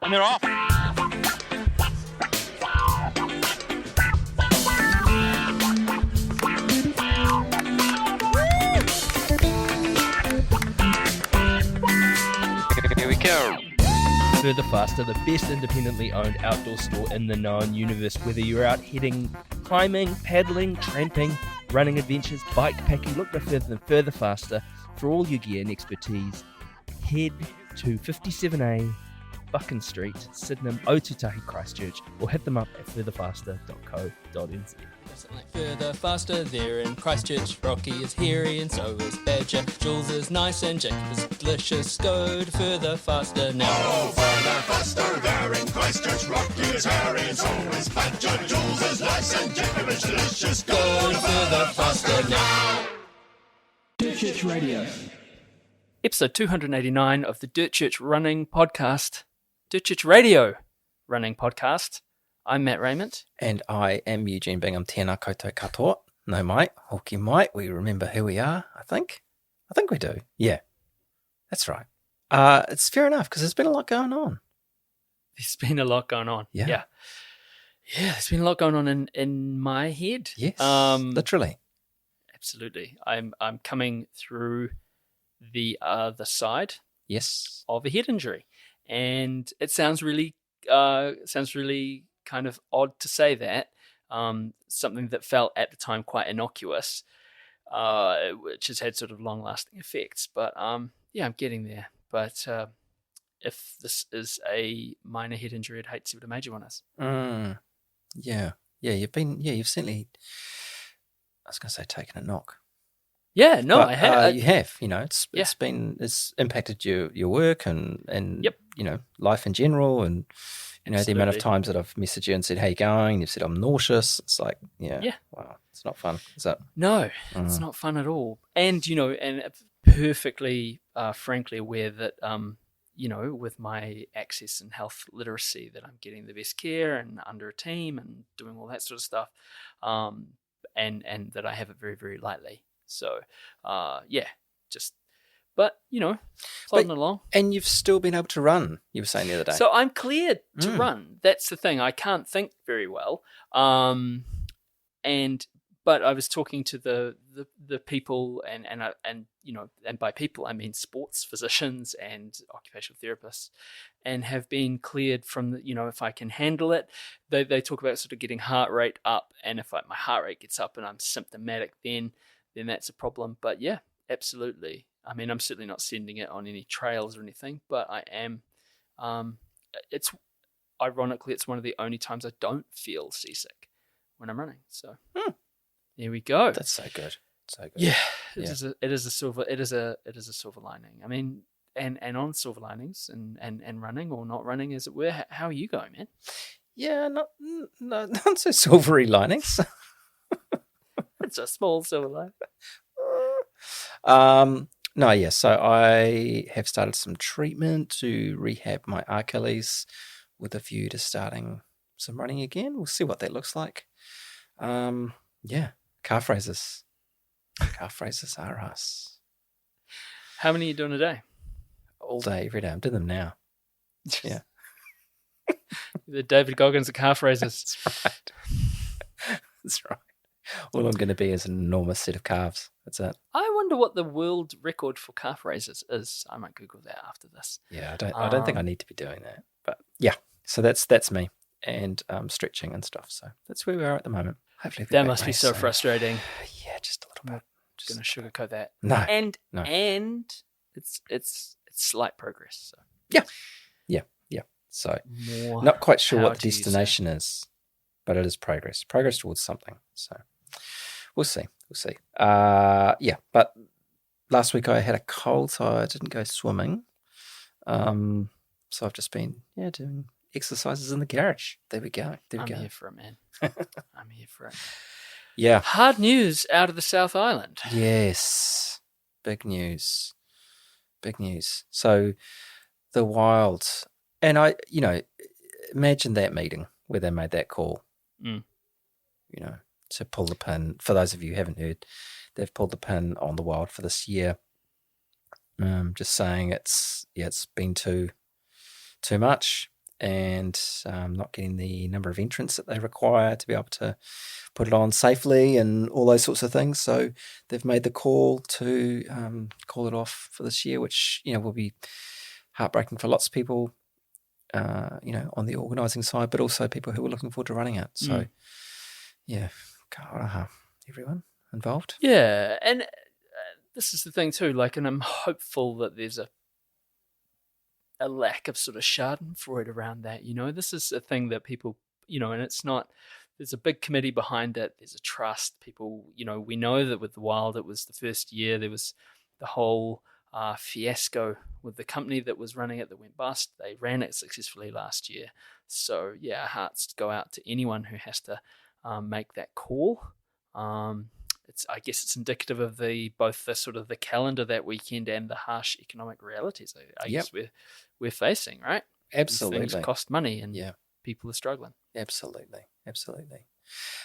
And they're off. Here we go. Further Faster, the best independently owned outdoor store in the known universe. Whether you're out heading, climbing, paddling, tramping, running adventures, bike packing, look no further than Further Faster for all your gear and expertise. Head to 57A Buchan Street, Sydenham, Ōtautahi, Christchurch, or hit them up at furtherfaster.co.nz. Something like Further Faster, they're in Christchurch. Rocky is hairy and so is Badger. Jules is nice and Jacob is delicious. Go to Further Faster now. Oh, Further Faster, they're in Christchurch. Rocky is hairy and so is Badger. Jules is nice and Jacob is delicious. Go to Further Faster now. Dirt Church Radio. Episode 289 of the Dirt Church Running Podcast. Dirt Church Radio Running Podcast. I'm Matt Raymond. And I am Eugene Bingham. Tēnā koutou katoa. No mai, hoki mai. We remember who we are, I think. I think we do. Yeah, that's right. It's fair enough because there's been a lot going on. There's been a lot going on. Yeah. Yeah, there's been a lot going on in my head. Yes, literally. Absolutely. I'm coming through the other side Yes. of a head injury. And it sounds really kind of odd to say that. Something that felt at the time quite innocuous, which has had sort of long-lasting effects. But yeah, I'm getting there. But if this is a minor head injury, I'd hate to see what a major one is. Yeah. You've certainly, I was going to say, taken a knock. Yeah, no, But, I have. you have, it's impacted your work and Yep. life in general, and the amount of Absolutely. times that I've messaged you and said, "How you going?" And you've said, "I'm nauseous." It's like, Yeah. wow, it's not fun, is it? No, it's not fun at all. And, and perfectly, frankly, aware that, with my access and health literacy, that I'm getting the best care and under a team and doing all that sort of stuff, and that I have it very, very lightly. So, plodding along. And you've still been able to run. You were saying the other day. So I'm cleared to run. That's the thing. I can't think very well. But I was talking to the people and by people I mean sports physicians and occupational therapists, and have been cleared from the, if I can handle it. They talk about sort of getting heart rate up, and if my heart rate gets up and I'm symptomatic, then that's a problem. But yeah, absolutely. I mean, I'm certainly not sending it on any trails or anything, but I am. It's ironically, it's one of the only times I don't feel seasick when I'm running. So there we go. That's so good. So good. Yeah, it is a silver lining. I mean, and on silver linings and running or not running, as it were. How are you going, man? Yeah, not so silvery linings. It's a small silver lining. No, yeah. So I have started some treatment to rehab my Achilles with a view to starting some running again. We'll see what that looks like. Calf raises. Calf raises are us. How many are you doing a day? All day, every day. I'm doing them now. Yeah. The David Goggins of calf raises. That's right. That's right. All I'm going to be is an enormous set of calves. That's it. I wonder what the world record for calf raises is. I might Google that after this. Yeah, I don't think I need to be doing that. But yeah, so that's me, and stretching and stuff. So that's where we are at the moment. Hopefully That must be so frustrating. Yeah, just a little bit. Just going to sugarcoat that. No, and no. And it's slight progress. So yeah. So more not quite sure power what the to you, destination is, but it is progress towards something. So we'll see. But last week I had a cold, so I didn't go swimming. So I've just been doing exercises in the garage. There we go. I'm here for it, man. I'm here for it. Yeah. Hard news out of the South Island. Yes. Big news. So the Wilds, and I, imagine that meeting where they made that call, to pull the pin. For those of you who haven't heard, they've pulled the pin on the Wild for this year. Just saying it's been too much. and not getting the number of entrants that they require to be able to put it on safely and all those sorts of things. So they've made the call to call it off for this year, which, will be heartbreaking for lots of people, on the organising side, but also people who are looking forward to running it. So, ka ora everyone involved. Yeah, and this is the thing too, and I'm hopeful that there's a lack of sort of schadenfreude around that. This is a thing that people, and it's not, there's a big committee behind it. There's a trust. People, we know that with the Wild, it was the first year. There was the whole fiasco with the company that was running it that went bust. They ran it successfully last year. So, yeah, our hearts go out to anyone who has to make that call. I guess it's indicative of both the sort of the calendar that weekend and the harsh economic realities I guess we're facing, right? Absolutely. These things cost money and people are struggling. Absolutely.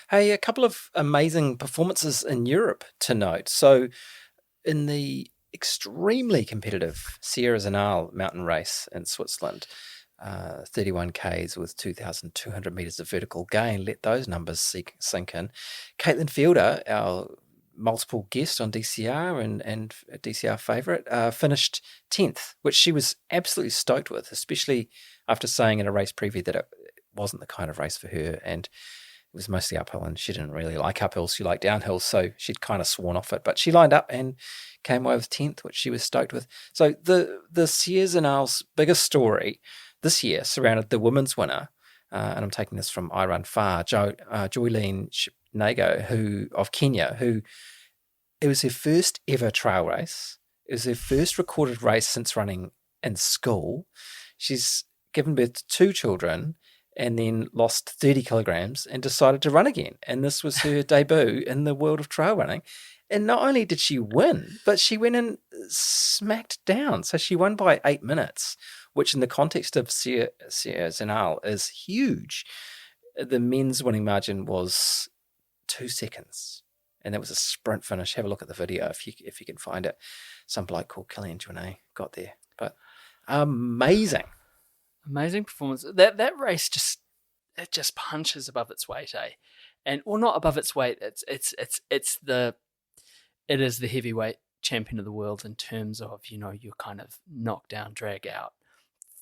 Hey, a couple of amazing performances in Europe to note. So in the extremely competitive Sierra Zinal mountain race in Switzerland, 31 Ks with 2,200 metres of vertical gain. Let those numbers sink in. Caitlin Fielder, our multiple guest on DCR and a DCR favourite, finished 10th, which she was absolutely stoked with, especially after saying in a race preview that it wasn't the kind of race for her and it was mostly uphill and she didn't really like uphills, she liked downhills, so she'd kind of sworn off it. But she lined up and came away with 10th, which she was stoked with. So the Sierra Zinal's biggest story this year surrounded the women's winner, and I'm taking this from I Run Far, Joylene Nago, of Kenya, who it was her first ever trail race. It was her first recorded race since running in school. She's given birth to 2 children and then lost 30 kilograms and decided to run again. And this was her debut in the world of trail running. And not only did she win, but she went and smacked down. So she won by 8 minutes, which in the context of Sierra Zinal is huge. The men's winning margin was 2 seconds. And that was a sprint finish. Have a look at the video if you can find it. Some bloke called Killian Jornet got there. But amazing performance. That race just punches above its weight, not above its weight. It is the heavyweight champion of the world in terms of your kind of knockdown, drag out,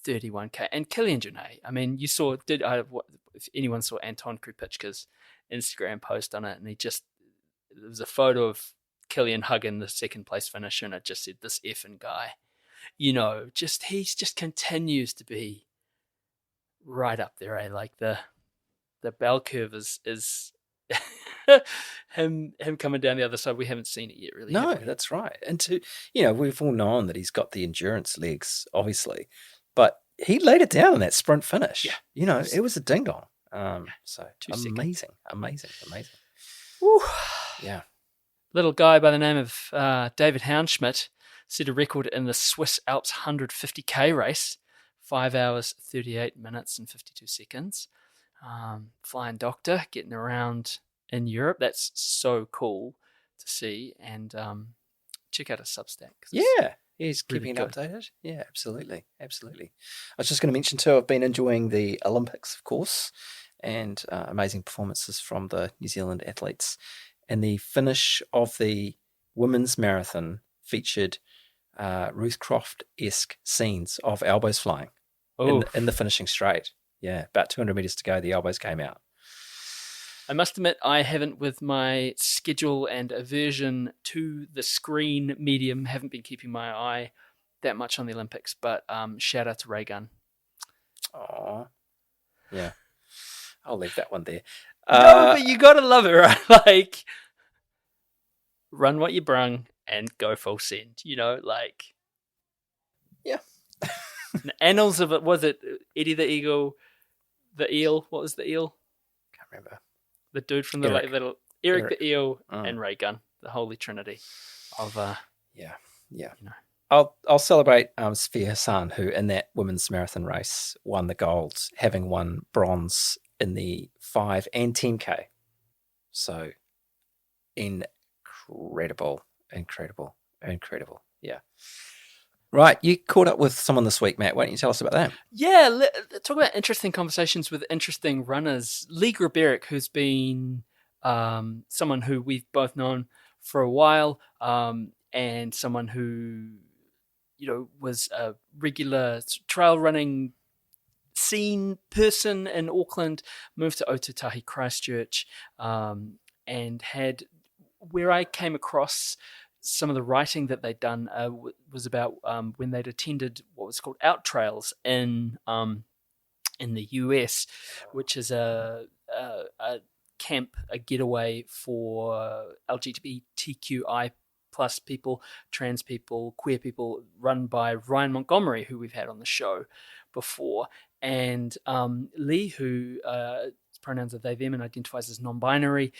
31K. And Killian Jornet, I mean, if anyone saw Anton Krupicka's Instagram post on it, and there was a photo of Killian hugging the second place finisher, and it just said, "This effing guy," he just continues to be right up there, like the bell curve is him coming down the other side. We haven't seen it yet, really. No, that's right. And we've all known that he's got the endurance legs, obviously, but he laid it down in that sprint finish. Yeah, it was a ding dong. So amazing. Woo. Yeah. Little guy by the name of David Houndschmidt set a record in the Swiss Alps 150K race, 5 hours, 38 minutes and 52 seconds. Flying doctor, getting around in Europe. That's so cool to see. And check out his Substack. Yeah, he's really keeping good. it updated. Yeah, absolutely. I was just going to mention too, I've been enjoying the Olympics, of course, and amazing performances from the New Zealand athletes. And the finish of the women's marathon featured Ruth Croft-esque scenes of elbows flying in the finishing straight. Yeah, about 200 metres to go, the elbows came out. I must admit, I haven't, with my schedule and aversion to the screen medium, haven't been keeping my eye that much on the Olympics, but shout out to Ray Gunn. Oh, yeah. I'll leave that one there. No, but you got to love it, right? Like, run what you brung and go full send, Yeah. The annals of it, was it Eddie the Eagle, the Eel? What was the Eel? Can't remember. The dude from the Eric. Eric the Eel and Ray Gunn, the holy trinity of Yeah. I'll celebrate Sfia Hassan, who in that women's marathon race won the gold, having won bronze in the 5 and 10K. So incredible. Yeah. Right, you caught up with someone this week, Matt. Why don't you tell us about that? Yeah, talk about interesting conversations with interesting runners. Lee Grabarek, who's been someone who we've both known for a while, and someone who, was a regular trail running scene person in Auckland, moved to Ōtautahi, Christchurch, and had, where I came across some of the writing that they'd done was about when they'd attended what was called Out Trails in the US, which is a camp, a getaway for LGBTQI plus people, trans people, queer people, run by Ryan Montgomery, who we've had on the show before. And Lee, who pronouns are they, them, and identifies as non-binary,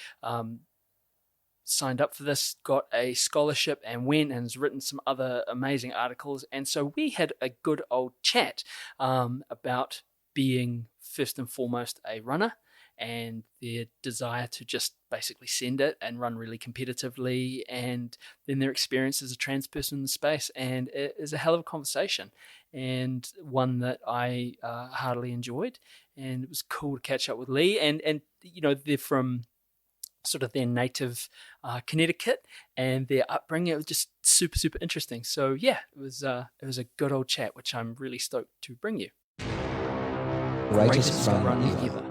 signed up for this, got a scholarship and went and has written some other amazing articles. And so we had a good old chat about being first and foremost a runner and their desire to just basically send it and run really competitively, and then their experience as a trans person in the space. And it is a hell of a conversation, and one that I heartily enjoyed. And it was cool to catch up with Lee, and they're from sort of their native Connecticut, and their upbringing. It was just super, super interesting. So yeah, it was a good old chat, which I'm really stoked to bring you. Greatest run ever.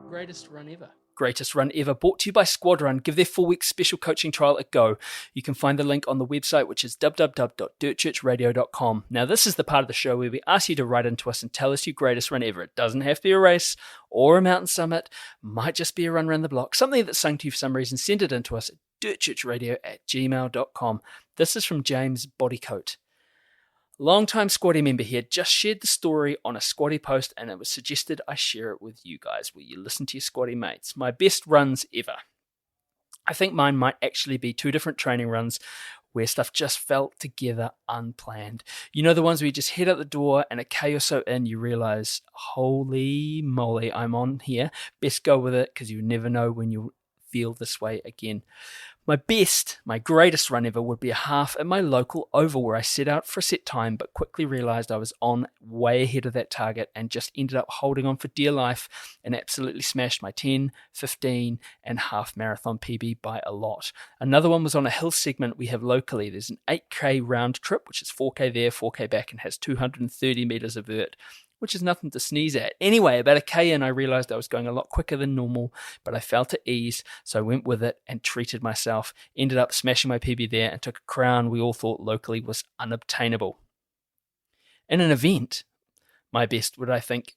Greatest run ever. Greatest Run Ever, brought to you by Squad Run. Give their 4-week special coaching trial a go. You can find the link on the website, which is www.dirtchurchradio.com. Now, this is the part of the show where we ask you to write into us and tell us your greatest run ever. It doesn't have to be a race or a mountain summit. Might just be a run around the block. Something that's sung to you for some reason. Send it in to us at dirtchurchradio@gmail.com. This is from James Bodycoat. Long-time Squatty member here, just shared the story on a Squatty post, and it was suggested I share it with you guys where you listen to your Squatty mates. My best runs ever. I think mine might actually be 2 different training runs where stuff just felt together unplanned. You know, the ones where you just head out the door and a K or so in, you realize, holy moly, I'm on here. Best go with it because you never know when you'll feel this way again. My greatest run ever would be a half at my local oval where I set out for a set time but quickly realized I was on way ahead of that target and just ended up holding on for dear life and absolutely smashed my 10, 15 and half marathon PB by a lot. Another one was on a hill segment we have locally. There's an 8K round trip, which is 4K there, 4K back, and has 230 meters of vert, which is nothing to sneeze at. Anyway, about a K in, I realized I was going a lot quicker than normal, but I felt at ease, so I went with it and treated myself. Ended up smashing my PB there and took a crown we all thought locally was unobtainable. In an event, my best would I think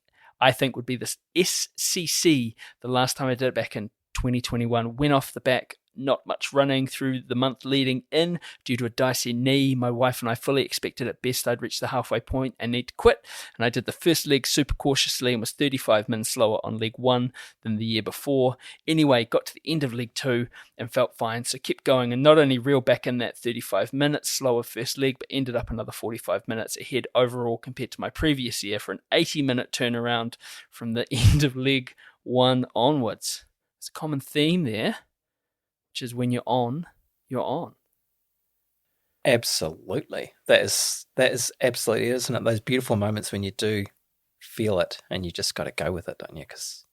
would be this SCC, the last time I did it back in 2021. Went off the back, not much running through the month leading in due to a dicey knee. My wife and I fully expected at best I'd reach the halfway point and need to quit, and I did the first leg super cautiously and was 35 minutes slower on leg 1 than the year before. Anyway, got to the end of leg 2 and felt fine, so kept going and not only reeled back in that 35 minutes slower first leg, but ended up another 45 minutes ahead overall compared to my previous year for an 80-minute turnaround from the end of leg 1 onwards. There's a common theme there, which is when you're on, you're on. Absolutely. That is absolutely, isn't it? Those beautiful moments when you do feel it and you just got to go with it, don't you? Because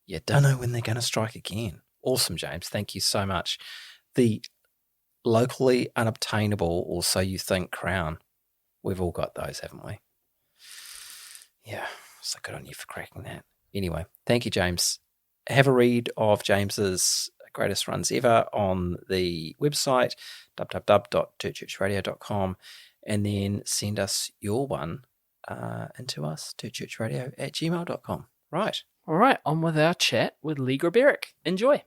you don't know when they're going to strike again. Awesome, James. Thank you so much. The locally unobtainable, or so you think, crown. We've all got those, haven't we? Yeah. So good on you for cracking that. Anyway, thank you, James. Have a read of James's greatest runs ever on the website, www.dirtchurchradio.com, and then send us your one into us, dirtchurchradio@gmail.com. Right. All right, on with our chat with Lee Grabarek. Enjoy.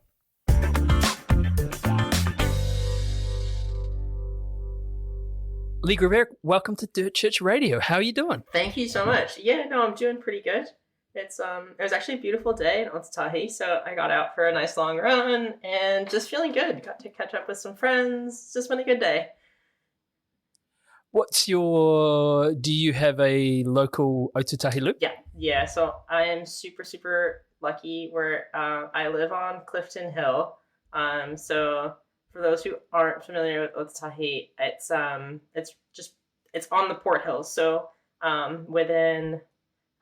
Lee Grabarek, welcome to Dirt Church Radio. How are you doing? Thank you so much. Yeah, no, I'm doing pretty good. It was actually a beautiful day in Ōtautahi, so I got out for a nice long run and just feeling good. Got to catch up with some friends. It's just been a good day. Do you have a local Ōtautahi loop? Yeah. So I am super, super lucky where I live on Clifton Hill. So for those who aren't familiar with Ōtautahi, it's just it's on the Port Hills, so within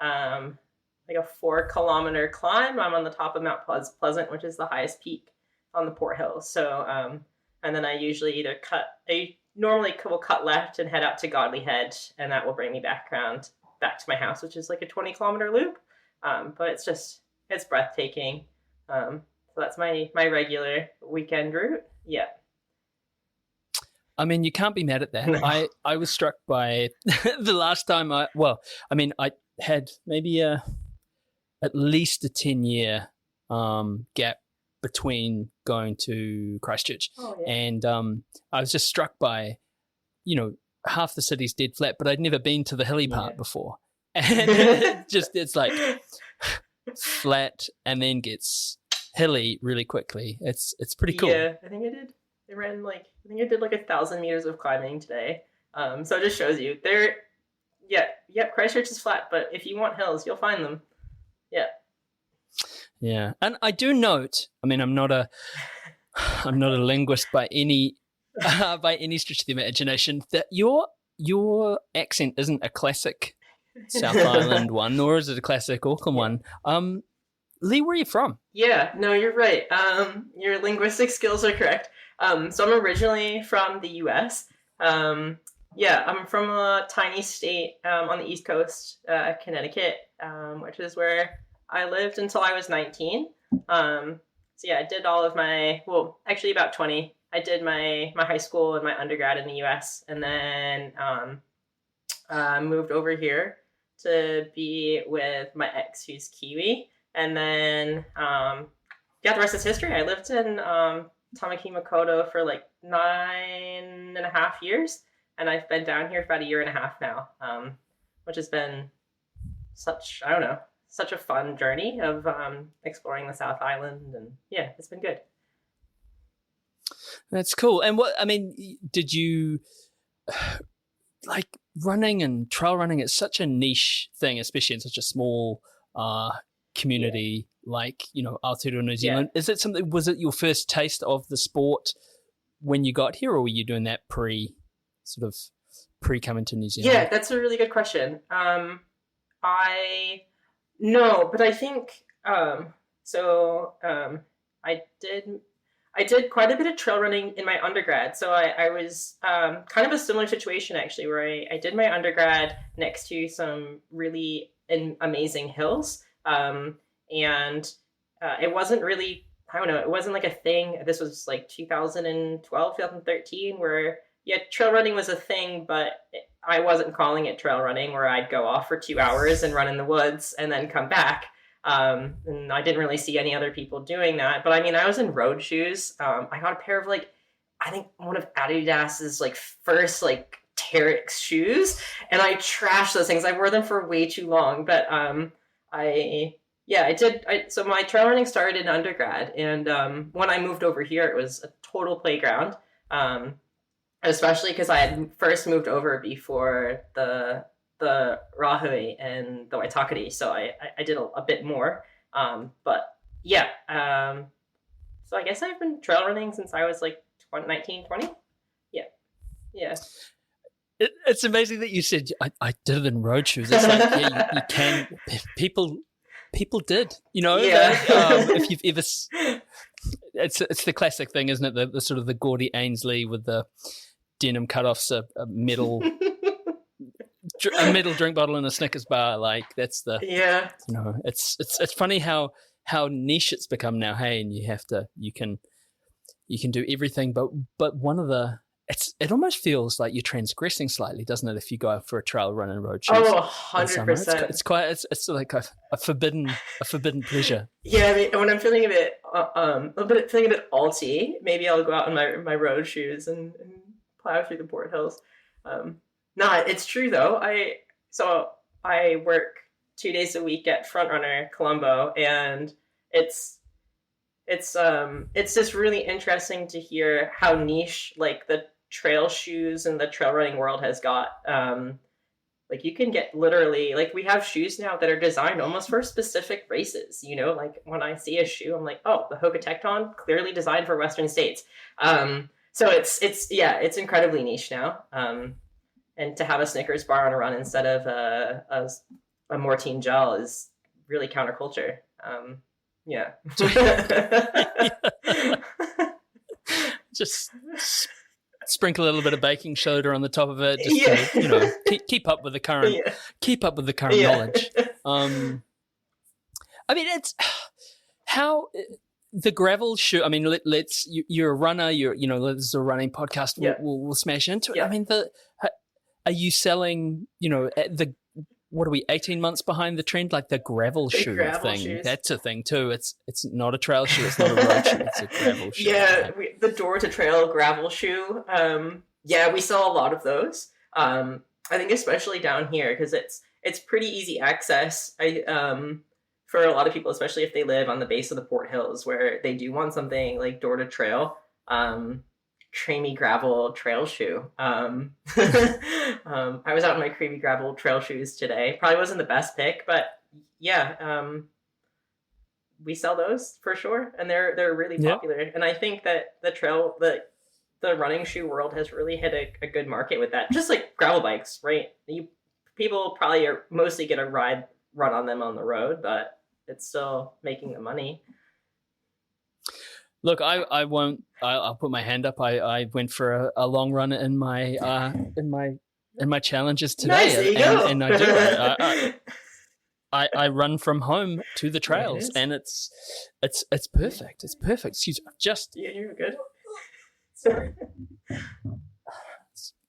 like a 4-kilometer climb, I'm on the top of Mount Pleasant, which is the highest peak on the Port Hills. So and then I normally will cut left and head out to Godley Head, and that will bring me back to my house, which is like a 20-kilometer loop. But it's breathtaking. So that's my regular weekend route. Yeah. I mean, you can't be mad at that. No. I was struck by the last time I had maybe at least a 10-year gap between going to Christchurch. Oh, yeah. And I was just struck by, half the city's dead flat, but I'd never been to the hilly part before. And it's like flat and then gets hilly really quickly. It's pretty cool. Yeah, I think I did. I did like 1,000 meters of climbing today. So it just shows you Christchurch is flat, but if you want hills, you'll find them. Yeah. Yeah, and I do note. I mean, I'm not a linguist by any stretch of the imagination. That your accent isn't a classic South Island one, nor is it a classic Auckland one. Lee, where are you from? Yeah, no, you're right. Your linguistic skills are correct. So I'm originally from the U.S. I'm from a tiny state on the East Coast, Connecticut, which is where I lived until I was 19. I did all of actually about 20. I did my high school and my undergrad in the U.S. and then moved over here to be with my ex, who's Kiwi. And then, the rest is history. I lived in Tamaki Makaurau for like 9.5 years, and I've been down here for about 1.5 years now, which has been such a fun journey of exploring the South Island, and yeah, it's been good. That's cool. And did you like running and trail running? It's such a niche thing, especially in such a small community like Aotearoa, New Zealand. Yeah. Is it something? Was it your first taste of the sport when you got here, or were you doing that pre coming to New Zealand? Yeah, that's a really good question. But I think I did quite a bit of trail running in my undergrad. So I was kind of a similar situation actually, where I did my undergrad next to some really amazing hills. And it wasn't really, it wasn't like a thing. This was like 2012, 2013, where trail running was a thing, but I wasn't calling it trail running, where I'd go off for 2 hours and run in the woods and then come back. And I didn't really see any other people doing that. But I was in road shoes. I got a pair of I think one of Adidas's first Terex shoes, and I trashed those things. I wore them for way too long, but I did. So my trail running started in undergrad, and when I moved over here, it was a total playground. Especially because I had first moved over before the Rahui and the Waitakere, so I did a bit more. So I guess I've been trail running since I was 19, 20. Yeah. It's amazing that you said I did it in road shoes. It's like, you can. People did, Yeah. if you've ever, it's the classic thing, isn't it? The sort of the Gaudy Ainsley with the denim cutoffs, a metal drink bottle and a Snickers bar. That's the It's funny how niche it's become now. Hey, and you can do everything, but one of the. It almost feels like you're transgressing slightly, doesn't it? If you go for a trail run and road shoes. Oh, 100%. It's like a forbidden pleasure. Yeah, when I'm feeling a bit alty, maybe I'll go out in my road shoes and plow through the Port Hills. It's true though. I work 2 days a week at Frontrunner Colombo, and it's just really interesting to hear how niche the trail shoes and the trail running world has got. You can get literally we have shoes now that are designed almost for specific races. When I see a shoe, I'm like, oh, the Hoka Tecton, clearly designed for Western states. So it's incredibly niche now. and to have a Snickers bar on a run instead of a Mortein gel is really counterculture. Yeah. Just sprinkle a little bit of baking soda on the top of it, just to, keep up with the current, knowledge. I mean, it's how the gravel shoe. I mean, you're a runner. This is a running podcast. We'll smash into it. Yeah. I mean, are you selling? What are we? 18 months behind the trend, like the gravel shoe thing. Shoes. That's a thing too. It's not a trail shoe. It's not a road shoe. It's a gravel shoe. Yeah, the door to trail gravel shoe. We sell a lot of those. I think especially down here because it's pretty easy access. For a lot of people, especially if they live on the base of the Port Hills, where they do want something like door to trail, creamy gravel trail shoe. I was out in my creamy gravel trail shoes today. Probably wasn't the best pick, but we sell those for sure, and they're really popular. And I think that the running shoe world has really hit a good market with that. Just like gravel bikes, right? People probably are mostly get a run on them on the road, but it's still making the money. Look, I won't. I'll put my hand up. I went for a long run in my challenges today, nice, there you go. And I do. I run from home to the trails, and it's perfect. It's perfect. Excuse me. You're good. Sorry.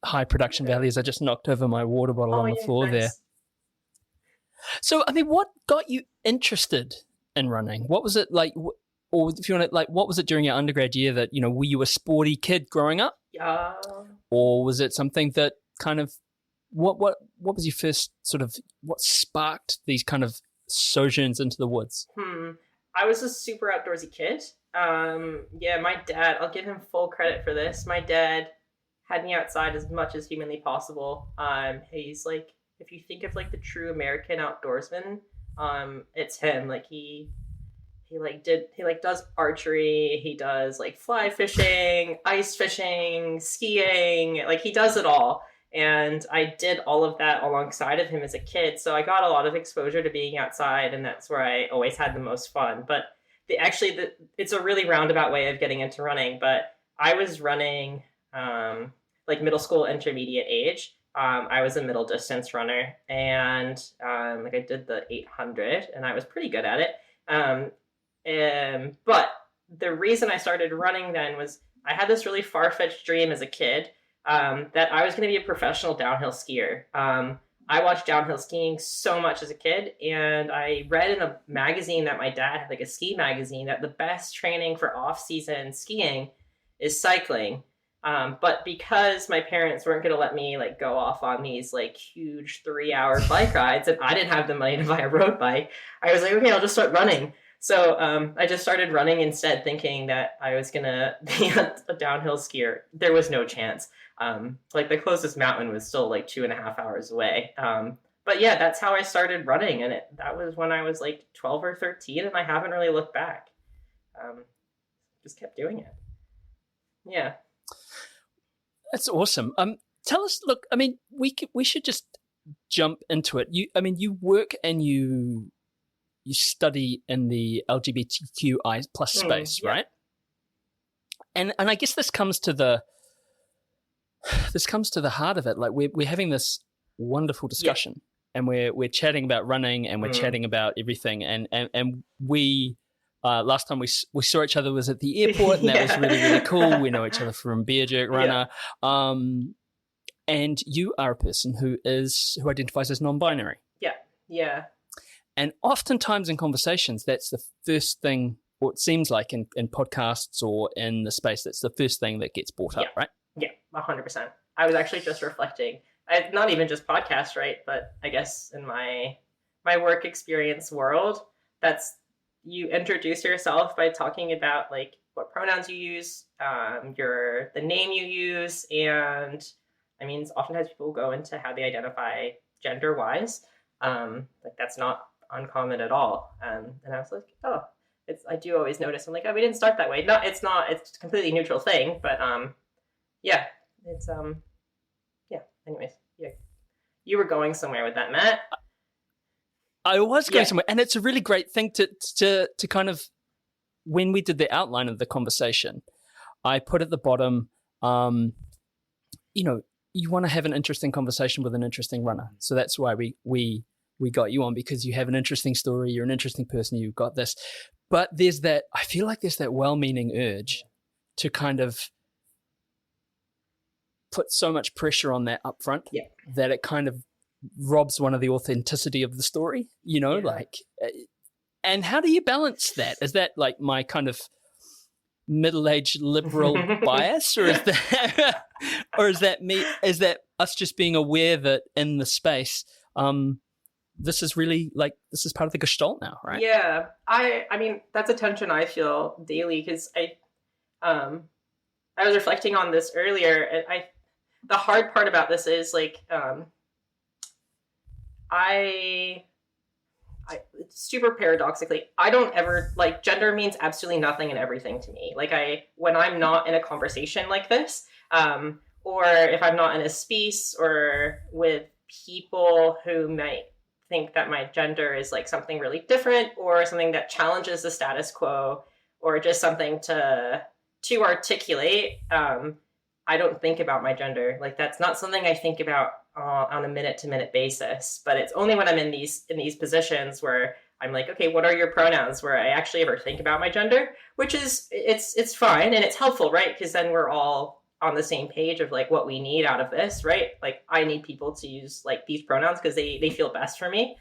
High production values. I just knocked over my water bottle on the floor there. So, I mean, what got you interested in running? What was it like? Or if you want to, what was it during your undergrad year that, were you a sporty kid growing up? Yeah. Or was it something that kind of, what was your first sort of, what sparked these kind of sojourns into the woods? I was a super outdoorsy kid. My dad, I'll give him full credit for this. My dad had me outside as much as humanly possible. He's like, if you think of like the true American outdoorsman, it's him. Like he does archery, he does like fly fishing, ice fishing, skiing, like he does it all. And I did all of that alongside of him as a kid. So I got a lot of exposure to being outside, and that's where I always had the most fun. But it's a really roundabout way of getting into running. But I was running like middle school, intermediate age. I was a middle distance runner, and I did the 800, and I was pretty good at it. But the reason I started running then was I had this really far-fetched dream as a kid that I was going to be a professional downhill skier. I watched downhill skiing so much as a kid, and I read in a magazine that my dad had, like a ski magazine, that the best training for off-season skiing is cycling. But because my parents weren't going to let me like go off on these like huge 3-hour bike rides, and I didn't have the money to buy a road bike, I was like, okay, I'll just start running. So I just started running instead, thinking that I was going to be a downhill skier. There was no chance. Like the closest mountain was still like 2.5 hours away. But yeah, that's how I started running. And that was when I was like 12 or 13, and I haven't really looked back. Just kept doing it. Yeah. That's awesome. Tell us, look, I mean, we should just jump into it. You work and you study in the LGBTQI plus space, right? And I guess this comes to the heart of it. Like we're having this wonderful discussion, and we're chatting about running, and we're chatting about everything. And we last time we saw each other was at the airport, and that was really, really cool. We know each other from Beer Jerk Runner. And you are a person who identifies as non-binary. Yeah. And oftentimes in conversations, that's the first thing, or it seems like in podcasts or in the space, that's the first thing that gets brought up, right? Yeah, 100%. I was actually just reflecting, not even just podcasts, right? But I guess in my work experience world, that's, you introduce yourself by talking about like what pronouns you use, the name you use, and I mean, oftentimes people go into how they identify gender-wise. Like that's not uncommon at all. And I was like, I do always notice. I'm like, we didn't start that way. No, it's not. It's a completely neutral thing. But anyways, yeah, you were going somewhere with that, Matt. I was going somewhere, and it's a really great thing to kind of, when we did the outline of the conversation, I put at the bottom, you know, you want to have an interesting conversation with an interesting runner. So that's why we got you on, because you have an interesting story, you're an interesting person, you've got this. But I feel like there's that well-meaning urge to kind of put so much pressure on that up front that it kind of robs one of the authenticity of the story, you know, like, and how do you balance that? Is that like my kind of middle-aged liberal bias, or is that, is that us just being aware that in the space, this is really like, this is part of the gestalt now, right? Yeah. I mean, that's a tension I feel daily, because I was reflecting on this earlier, and the hard part about this is like, super paradoxically, I don't ever, like, gender means absolutely nothing and everything to me. Like, when I'm not in a conversation like this, or if I'm not in a space or with people who might think that my gender is like something really different, or something that challenges the status quo, or just something to articulate, I don't think about my gender. Like, that's not something I think about on a minute-to-minute basis. But it's only when I'm in these positions where I'm like, okay, what are your pronouns, where I actually ever think about my gender, which is, it's fine and it's helpful, right? Because then we're all on the same page of like what we need out of this, right? Like, I need people to use like these pronouns because they feel best for me.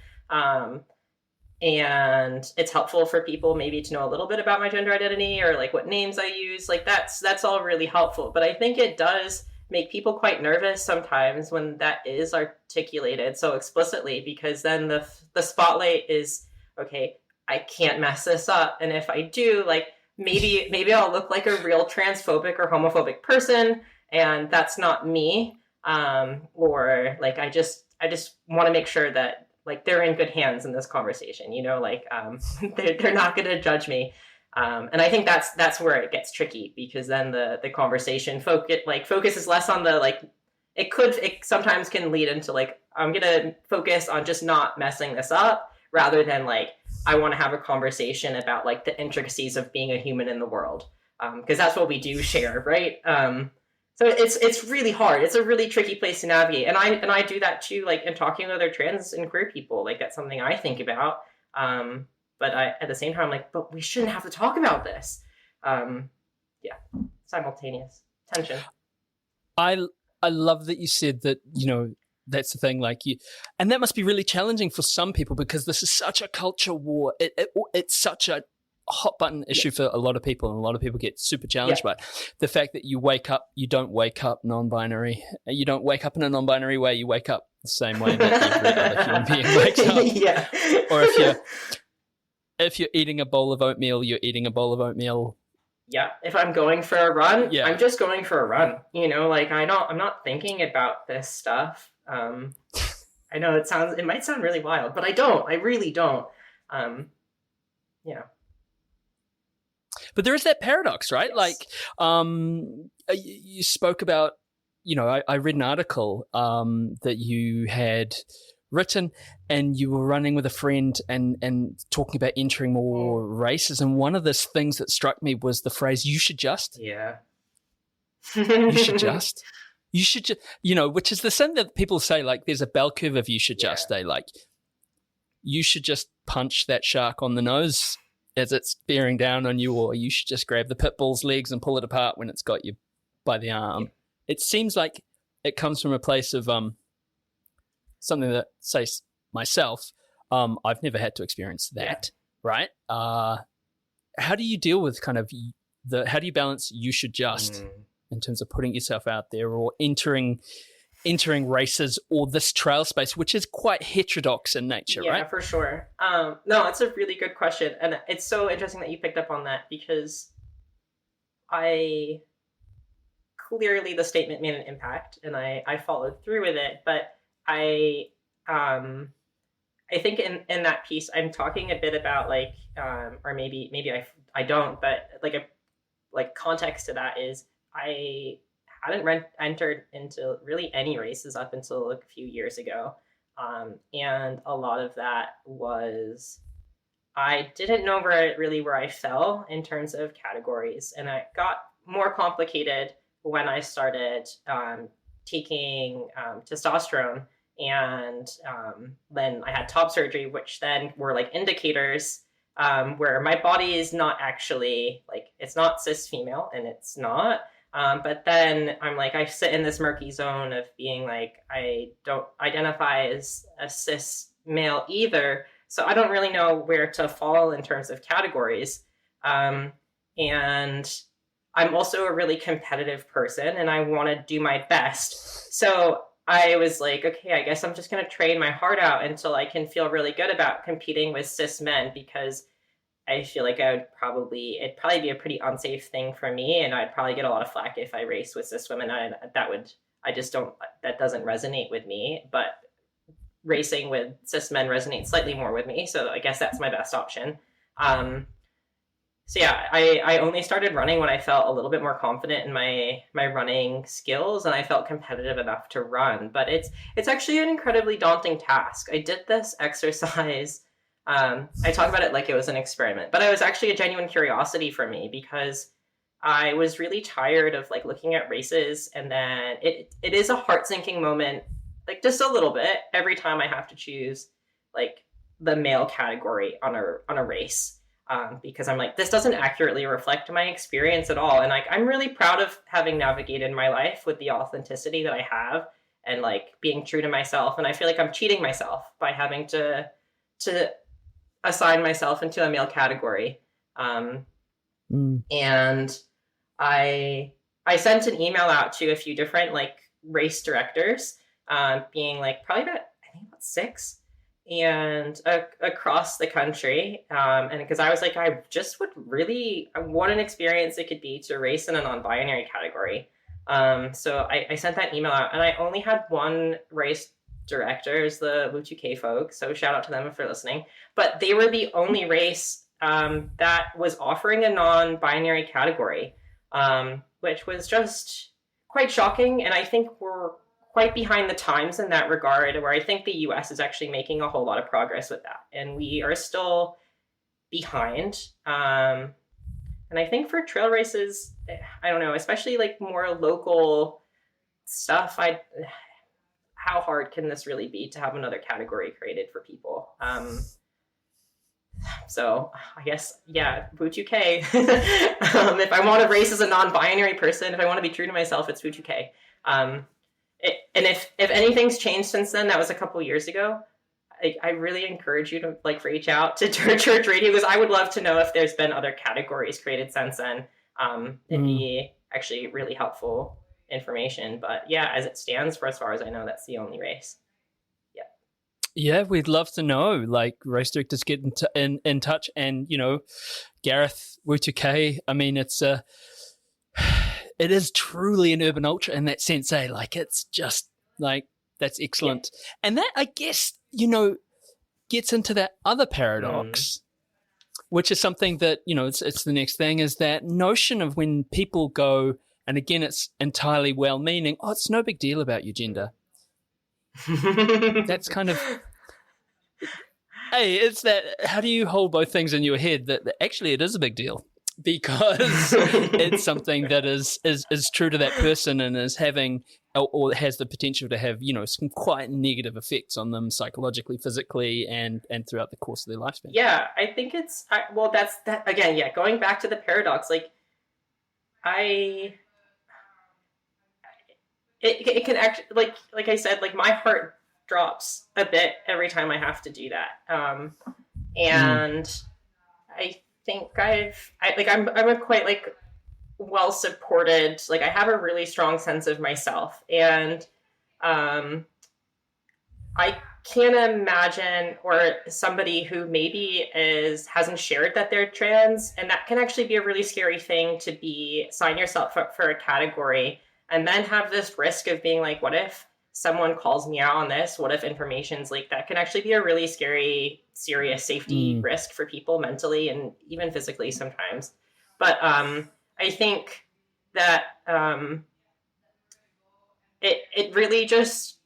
And it's helpful for people maybe to know a little bit about my gender identity, or like what names I use. Like, that's all really helpful. But I think it does make people quite nervous sometimes when that is articulated so explicitly, because then the spotlight is, okay, I can't mess this up. And if I do, like, maybe I'll look like a real transphobic or homophobic person, and that's not me. Or like, I just want to make sure that, like, they're in good hands in this conversation, you know, like, they're not going to judge me. And I think that's where it gets tricky, because then the conversation focuses less on the, like, it sometimes can lead into like, I'm going to focus on just not messing this up, rather than like, I want to have a conversation about like the intricacies of being a human in the world. Because that's what we do share, right? So it's really hard. It's a really tricky place to navigate. And I do that too, like in talking with other trans and queer people, like that's something I think about. But at the same time, I'm like, but we shouldn't have to talk about this. Simultaneous tension. I love that you said that, you know, that's the thing, like, and that must be really challenging for some people, because this is such a culture war. It's such a hot button issue for a lot of people, and a lot of people get super challenged by it. The fact that you don't wake up non-binary. You don't wake up in a non-binary way. You wake up the same way that every other human being wakes up. Or if you're eating a bowl of oatmeal, you're eating a bowl of oatmeal. Yeah. If I'm going for a run, I'm just going for a run. You know, like, I'm not thinking about this stuff. I know it might sound really wild, but I really don't. But there is that paradox, right? Yes. Like, you spoke about, you know, I read an article that you had written, and you were running with a friend and talking about entering more races. And one of the things that struck me was the phrase, "You should just." Yeah. You should just. You should just, you know, which is the same that people say, like, there's a bell curve of you should just. They like, you should just punch that shark on the nose as it's bearing down on you, or you should just grab the pit bull's legs and pull it apart when it's got you by the arm. Yeah. It seems like it comes from a place of something that, say, myself, I've never had to experience that, right? How do you deal with kind of how do you balance you should just in terms of putting yourself out there, or entering races, or this trail space, which is quite heterodox in nature, right? Yeah, for sure. No, it's a really good question. And it's so interesting that you picked up on that, because clearly the statement made an impact, and I followed through with it. But I think in that piece, I'm talking a bit about like, or maybe I don't, but like context to that is, I hadn't entered into really any races up until a few years ago. And a lot of that was I didn't know where I fell in terms of categories. And it got more complicated when I started taking testosterone. And then I had top surgery, which then were like indicators where my body is not actually like, it's not cis female, and it's not. But then I'm like, I sit in this murky zone of being like, I don't identify as a cis male either. So I don't really know where to fall in terms of categories. And I'm also a really competitive person, and I want to do my best. So I was like, okay, I guess I'm just going to train my heart out until I can feel really good about competing with cis men, because I feel like it'd probably be a pretty unsafe thing for me, and I'd probably get a lot of flack if I raced with cis women. That doesn't resonate with me, but racing with cis men resonates slightly more with me. So I guess that's my best option. So yeah, I only started running when I felt a little bit more confident in my running skills, and I felt competitive enough to run. But it's actually an incredibly daunting task. I did this exercise. I talk about it like it was an experiment, but it was actually a genuine curiosity for me, because I was really tired of like looking at races, and then it is a heart-sinking moment, like just a little bit, every time I have to choose like the male category on a race. Because I'm like, this doesn't accurately reflect my experience at all. And like, I'm really proud of having navigated my life with the authenticity that I have, and like being true to myself. And I feel like I'm cheating myself by having to assign myself into a male category. And I sent an email out to a few different like race directors, being like probably about 6, and across the country. And because I was like, I what an experience it could be to race in a non-binary category. So I sent that email out, and I only had one race director, is the Ōtautahi folks. So shout out to them if they're listening. But they were the only race that was offering a non-binary category, which was just quite shocking. And I think we're quite behind the times in that regard, where I think the US is actually making a whole lot of progress with that. And we are still behind. And I think for trail races, I don't know, especially like more local stuff, how hard can this really be to have another category created for people? So I guess, yeah, Ōtautahi. If I want to race as a non-binary person, if I want to be true to myself, it's Ōtautahi. And if anything's changed since then, that was a couple years ago, I really encourage you to like reach out to Church Radio, because I would love to know if there's been other categories created since then. It'd be actually really helpful information. But yeah, as it stands, for as far as I know, that's the only race. Yeah, we'd love to know. Like, race directors get in touch, and Gareth Ōtautahi. I mean, it is truly an urban ultra in that sense, eh? Like, it's just like, that's excellent. Yeah. And that, I guess, gets into that other paradox, which is something that, it's the next thing, is that notion of when people go, and again, it's entirely well-meaning, oh, it's no big deal about your gender. That's kind of, hey, it's that, how do you hold both things in your head that actually it is a big deal? Because it's something that is true to that person, and is having, or has the potential to have, some quite negative effects on them psychologically, physically, and throughout the course of their lifespan. Yeah, I think that's that again. Yeah, going back to the paradox, like it can actually, like I said, like my heart drops a bit every time I have to do that, and I think I'm a quite like well supported, like I have a really strong sense of myself, and I can't imagine, or somebody who maybe hasn't shared that they're trans, and that can actually be a really scary thing to sign yourself up for a category, and then have this risk of being like, what if someone calls me out on this? What if information's leaked? That can actually be a really scary, serious safety risk for people mentally and even physically sometimes. But I think that it really just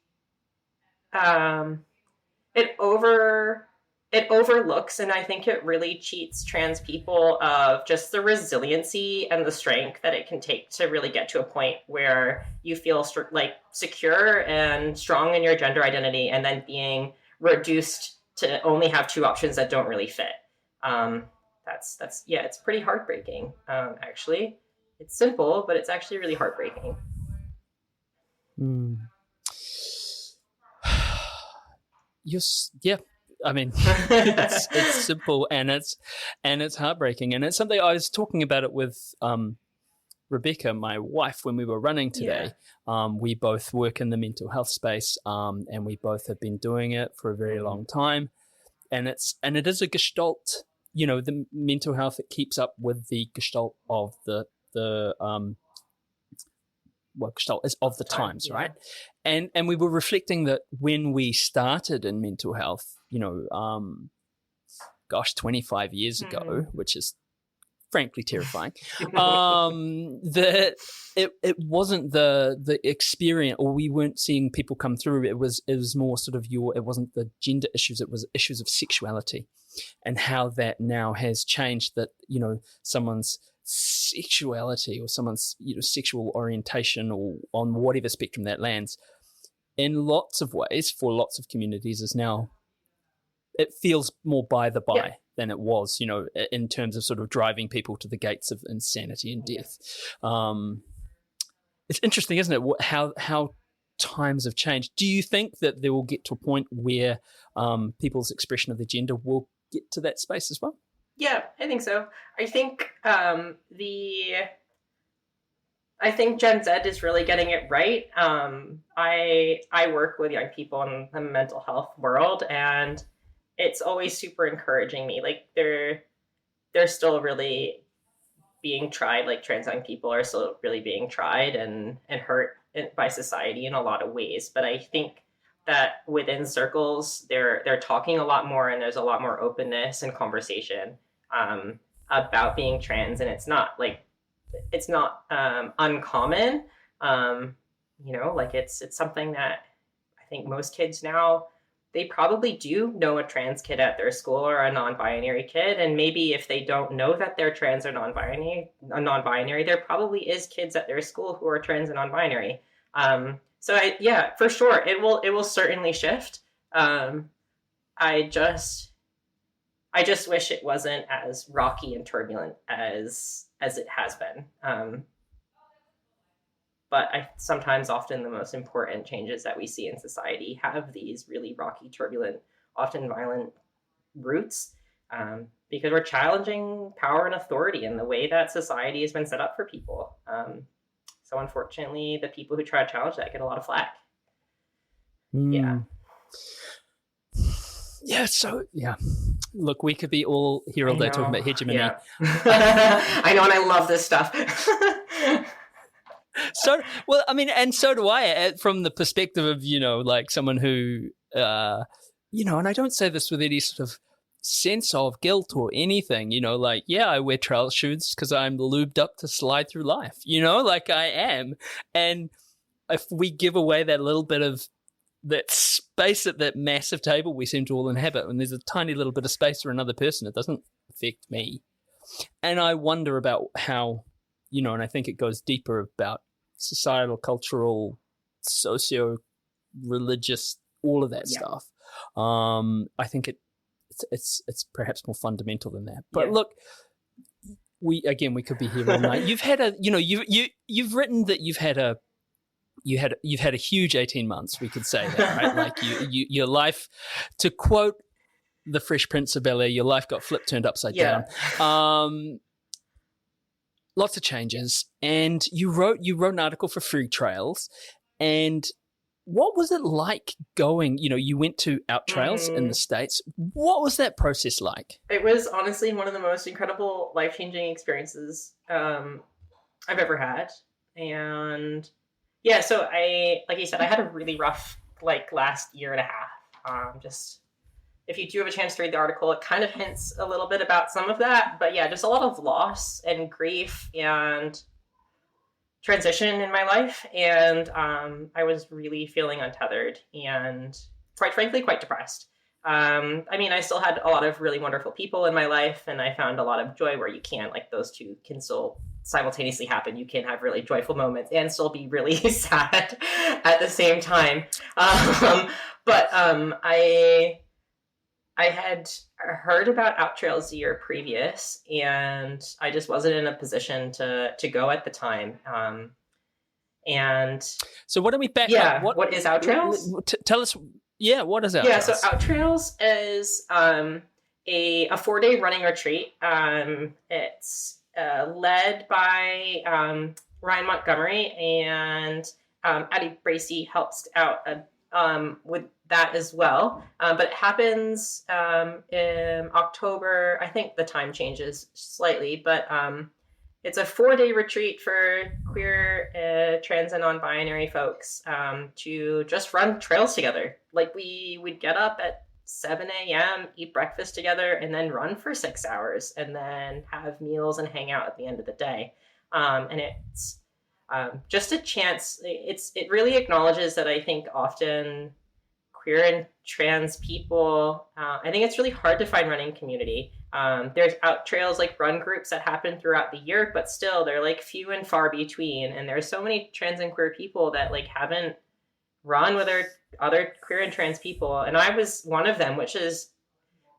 it overlooks, and I think it really cheats trans people of just the resiliency and the strength that it can take to really get to a point where you feel like secure and strong in your gender identity, and then being reduced to only have two options that don't really fit. That's yeah, it's pretty heartbreaking. Actually, it's simple, but it's actually really heartbreaking. Yeah. I mean, it's simple and it's heartbreaking, and it's something I was talking about it with Rebecca, my wife, when we were running today. Yeah. We both work in the mental health space, and we both have been doing it for a very long time, and it is a gestalt. The mental health, it keeps up with the gestalt of the gestalt is of the times, yeah. Right? And we were reflecting that when we started in mental health, 25 years ago, which is frankly terrifying, that it wasn't the experience, or we weren't seeing people come through. It was more sort of it wasn't the gender issues, it was issues of sexuality, and how that now has changed, that, someone's sexuality or someone's sexual orientation, or on whatever spectrum that lands, in lots of ways for lots of communities, is now, it feels more by the by than it was, in terms of sort of driving people to the gates of insanity and death. It's interesting, isn't it, how times have changed. Do you think that there will get to a point where people's expression of their gender will get to that space as well? Yeah, I think so. I think I think Gen Z is really getting it right. I work with young people in the mental health world, and it's always super encouraging me. Like they're still really being tried. Like trans young people are still really being tried and hurt by society in a lot of ways. But I think that within circles, they're talking a lot more, and there's a lot more openness and conversation about being trans, and it's not uncommon. It's something that I think most kids now, they probably do know a trans kid at their school or a non-binary kid, and maybe if they don't know that they're trans or non-binary, there probably is kids at their school who are trans and non-binary. So for sure, it will certainly shift. I just wish it wasn't as rocky and turbulent as it has been. But sometimes often the most important changes that we see in society have these really rocky, turbulent, often violent roots, because we're challenging power and authority in the way that society has been set up for people. So unfortunately, the people who try to challenge that get a lot of flack. Yeah. Yeah, so, yeah. Look, we could be all here all day talking about hegemony. Yeah. I know, and I love this stuff. So, well, I mean, and so do I, from the perspective of, like someone who, and I don't say this with any sort of sense of guilt or anything, I wear trail shoes because I'm lubed up to slide through life, like I am. And if we give away that little bit of that space at that massive table we seem to all inhabit, when there's a tiny little bit of space for another person, it doesn't affect me. And I wonder about how, and I think it goes deeper about societal, cultural, socio-religious, all of that stuff. I think it's perhaps more fundamental than that. But look, we could be here all night. You've had you've written that you've had a huge 18 months, we could say that, right? Like your life, to quote the Fresh Prince of Bel-Air, your life got turned upside down. Lots of changes, and you wrote an article for Free Trails. And what was it like going? You went to Out Trails in the States. What was that process like? It was honestly one of the most incredible, life-changing experiences I've ever had. And yeah, so like you said, I had a really rough last year and a half. Just if you do have a chance to read the article, it kind of hints a little bit about some of that. But yeah, just a lot of loss and grief, and transition in my life, and I was really feeling untethered and, quite frankly, quite depressed. I mean, I still had a lot of really wonderful people in my life, and I found a lot of joy where you can, like, those two can still simultaneously happen. You can have really joyful moments and still be really sad at the same time. But I had heard about Out Trails the year previous, and I just wasn't in a position to go at the time. And so why don't we back yeah, up? What is Out Trails? Tell us. Yeah, what is Out Yeah, Trails? so Out Trails is a 4-day running retreat. It's led by Ryan Montgomery, and Addie Bracey helps out with that as well. But it happens in October. I think the time changes slightly, but it's a 4-day retreat for queer, trans, and non-binary folks to just run trails together. Like, we would get up at 7 a.m., eat breakfast together, and then run for 6 hours, and then have meals and hang out at the end of the day. And it's just a chance. It really acknowledges that I think often queer and trans people, I think it's really hard to find running community. There's Out Trails, like, run groups that happen throughout the year, but still they're, like, few and far between. And there's so many trans and queer people that, like, haven't run with other queer and trans people. And I was one of them, which is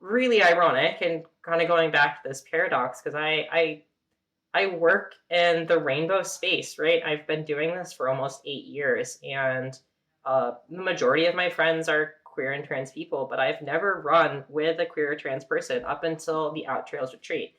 really ironic and kind of going back to this paradox, because I work in the rainbow space, right? I've been doing this for almost 8 years, and the majority of my friends are queer and trans people, but I've never run with a queer or trans person up until the Out Trails retreat.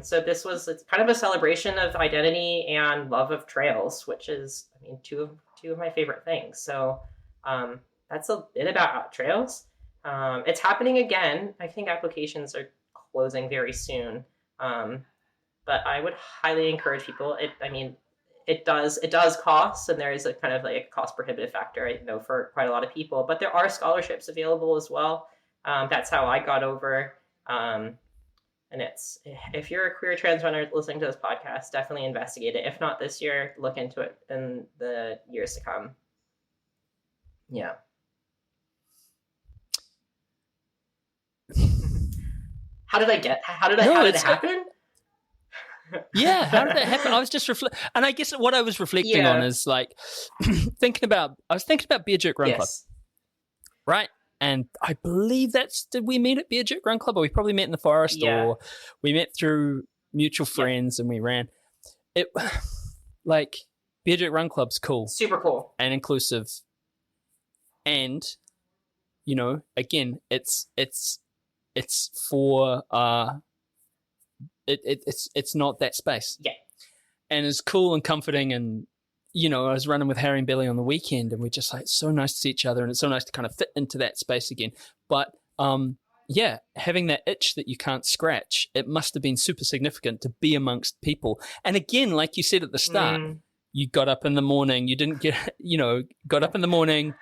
So it's kind of a celebration of identity and love of trails, which is, I mean, two of my favorite things. So that's a bit about Out Trails. It's happening again. I think applications are closing very soon. But I would highly encourage people. It does cost, and there is a kind of like a cost prohibitive factor, I know, for quite a lot of people, but there are scholarships available as well. That's how I got over. And it's, if you're a queer trans runner listening to this podcast, definitely investigate it. If not this year, look into it in the years to come. Yeah. How did it happen? Yeah, how did that happen? I was just and I guess what I was reflecting on is, like, I was thinking about Beer Jerk Run Club, right? And I believe did we meet at Beer Jerk Run Club, or we probably met in the forest, or we met through mutual friends and we ran. It, like, Beer Jerk Run Club's cool, super cool, and inclusive, and, you know, again, it's for It's not that space. Yeah. And it's cool and comforting. And, you know, I was running with Harry and Billy on the weekend, and we're just like, it's so nice to see each other, and it's so nice to kind of fit into that space again. But having that itch that you can't scratch, it must have been super significant to be amongst people. And again, like you said at the start, you got up in the morning, got up in the morning,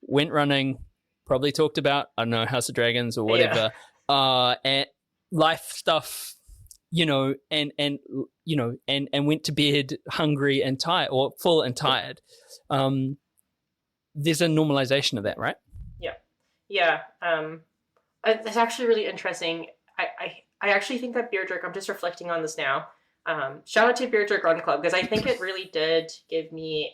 went running, probably talked about, I don't know, House of Dragons or whatever, and life stuff, you know, and went to bed hungry and tired, or full and tired. There's a normalization of that, right? Yeah. It's actually really interesting. I actually think that Beer Jerk, I'm just reflecting on this now. Shout out to Beer Jerk Run Club, because I think it really did give me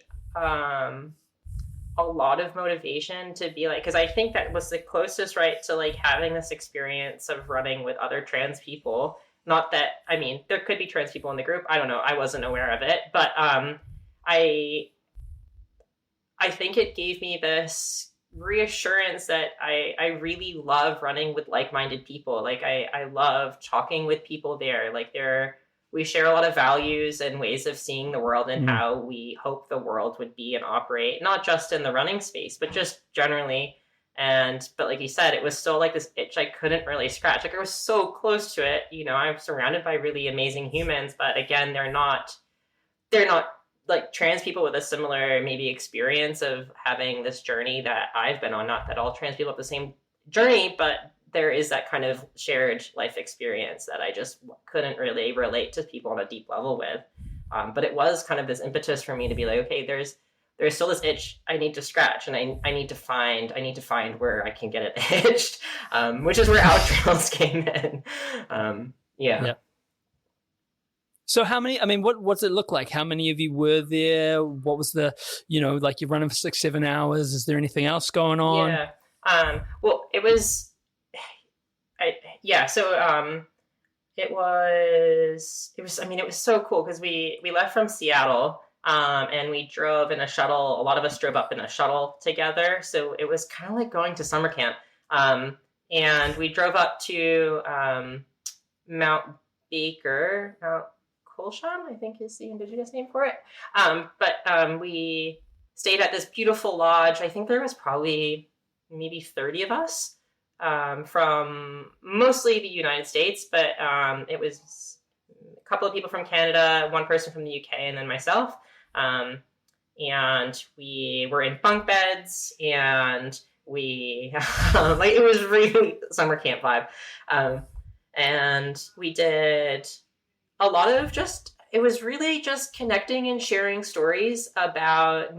a lot of motivation to be like, because I think that was the closest, right, to like having this experience of running with other trans people. Not that, I mean, there could be trans people in the group. I don't know. I wasn't aware of it. But I think it gave me this reassurance that I really love running with like-minded people. Like, I love talking with people there. Like, we share a lot of values and ways of seeing the world, and how we hope the world would be and operate, not just in the running space, but just generally. But like you said, it was still like this itch I couldn't really scratch. Like, I was so close to it. You know, I'm surrounded by really amazing humans, but again, they're not like trans people with a similar maybe experience of having this journey that I've been on. Not that all trans people have the same journey, but there is that kind of shared life experience that I just couldn't really relate to people on a deep level with. But it was kind of this impetus for me to be like, okay, there's still this itch I need to scratch, and I need to find where I can get it itched, which is where Out Trails came in. Yeah. So how many, what's it look like? How many of you were there? What was the, like you're running for 6-7 hours. Is there anything else going on? Yeah. Well, it was, it was so cool because we left from Seattle, and we drove in a shuttle. A lot of us drove up in a shuttle together. So it was kind of like going to summer camp. And we drove up to Mount Colshan, I think is the indigenous name for it. But we stayed at this beautiful lodge. I think there was probably maybe 30 of us from mostly the United States, but it was a couple of people from Canada, one person from the UK, and then myself. And we were in bunk beds, and we it was really summer camp vibe. And we did a lot of it was really just connecting and sharing stories about,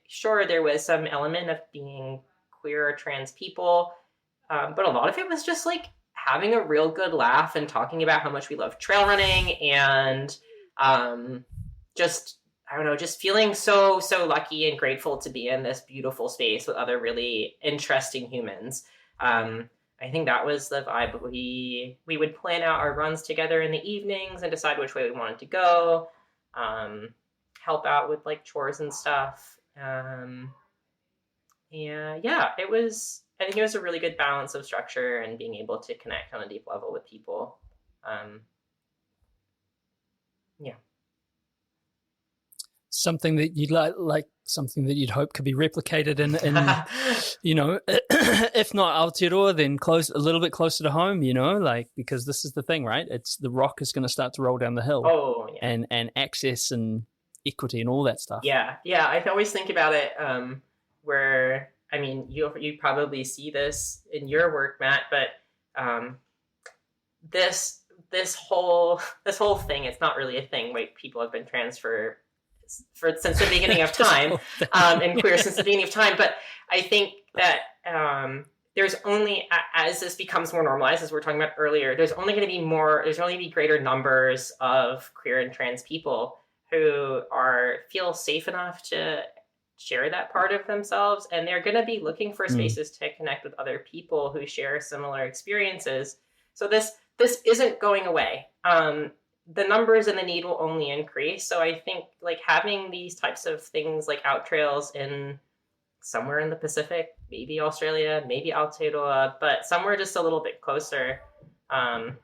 sure, there was some element of being queer or trans people, but a lot of it was just like having a real good laugh and talking about how much we love trail running, and just feeling so lucky and grateful to be in this beautiful space with other really interesting humans. I think that was the vibe. We would plan out our runs together in the evenings and decide which way we wanted to go, help out with like chores and stuff. I think it was a really good balance of structure and being able to connect on a deep level with people. Something that you'd like something that you'd hope could be replicated in if not Aotearoa, then a little bit closer to home, because this is the thing, right? It's the rock is going to start to roll down the hill. Oh, yeah. And access and equity and all that stuff. Yeah. I always think about it where, you probably see this in your work, Matt, but this whole thing, it's not really a thing. Like, people have been trans since the beginning of time, and queer since the beginning of time. But I think that there's only, as this becomes more normalized, as we were talking about earlier, there's only going to be greater numbers of queer and trans people who feel safe enough to share that part of themselves, and they're going to be looking for spaces to connect with other people who share similar experiences. So this isn't going away. The numbers and the need will only increase. So I think like having these types of things like Out Trails in somewhere in the Pacific, maybe Australia, maybe Aotearoa, but somewhere just a little bit closer. The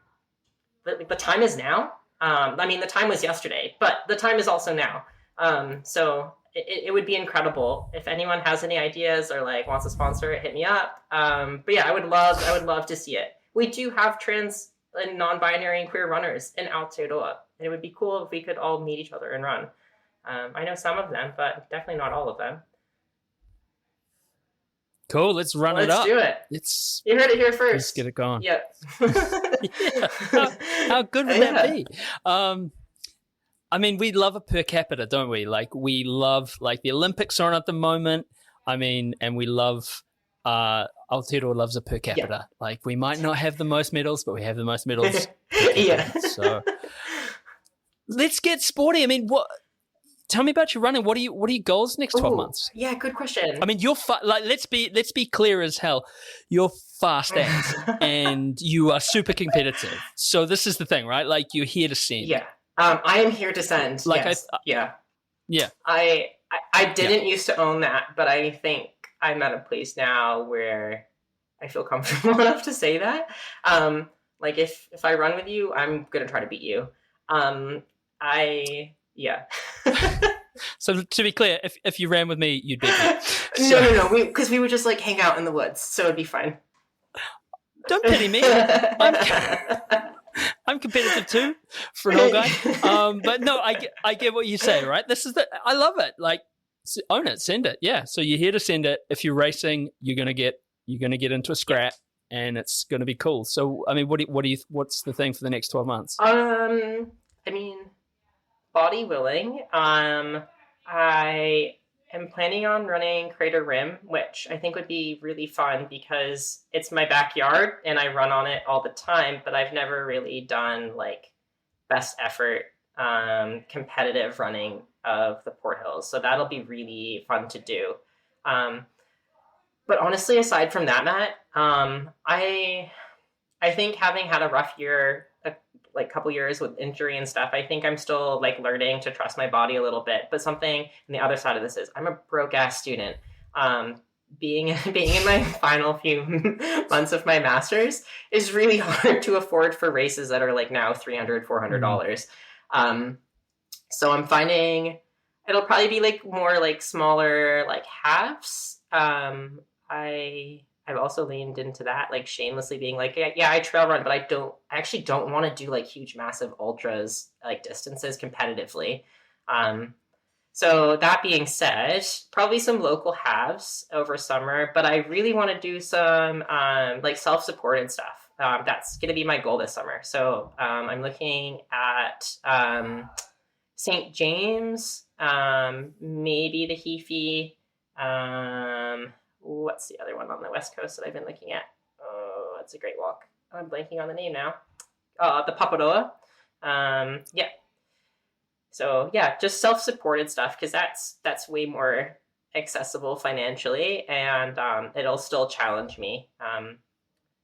time is now. The time was yesterday, but the time is also now. So it would be incredible if anyone has any ideas or like wants to sponsor it, hit me up. But yeah, I would love to see it. We do have trans and non-binary and queer runners in Aotearoa. And it would be cool if we could all meet each other and run. I know some of them, but definitely not all of them. Cool, let's run it up. Let's do it. You heard it here first. Let's get it going. Yep. How good would that be? We love a per capita, don't we? Like, we love, like, the Olympics are on at the moment. And we love... Aotearoa loves a per capita. Yeah. Like, we might not have the most medals, but we have the most medals. Yeah. So let's get sporty. Tell me about your running. What are your goals next 12 months? Yeah, good question. You're let's be clear as hell. You're fast as and you are super competitive. So this is the thing, right? Like, you're here to send. Yeah. I am here to send. Like, yes. Yeah. I didn't used to own that, but I think I'm at a place now where I feel comfortable enough to say that. Like, if I run with you, I'm going to try to beat you. So to be clear, if you ran with me, you'd beat me. No. Because we would just like hang out in the woods, so it'd be fine. Don't pity me. I'm competitive too for an old guy. But no, I get what you say, right? I love it. Like, own it, send it. Yeah. So you're here to send it. If you're racing, you're gonna get into a scrap, and it's gonna be cool. So what's the thing for the next 12 months? body willing. I am planning on running Crater Rim, which I think would be really fun because it's my backyard and I run on it all the time, but I've never really done like best effort competitive running of the Port Hills. So that'll be really fun to do. But honestly, aside from that, Matt, I think having had a rough year, like couple years with injury and stuff, I think I'm still like learning to trust my body a little bit. But something on the other side of this is I'm a broke ass student. Being in my final few months of my master's is really hard to afford for races that are like now $300, $400. So I'm finding it'll probably be like more like smaller like halves. I've also leaned into that, like shamelessly being like, yeah, I trail run, but I actually don't want to do like huge, massive ultras, like distances competitively. So that being said, probably some local halves over summer, but I really want to do some like self-supported stuff. That's going to be my goal this summer. So I'm looking at St. James, maybe the Heafy, what's the other one on the West Coast that I've been looking at? Oh, that's a great walk. I'm blanking on the name now. The Paparoa. Yeah. So yeah, just self-supported stuff because that's way more accessible financially, and it'll still challenge me.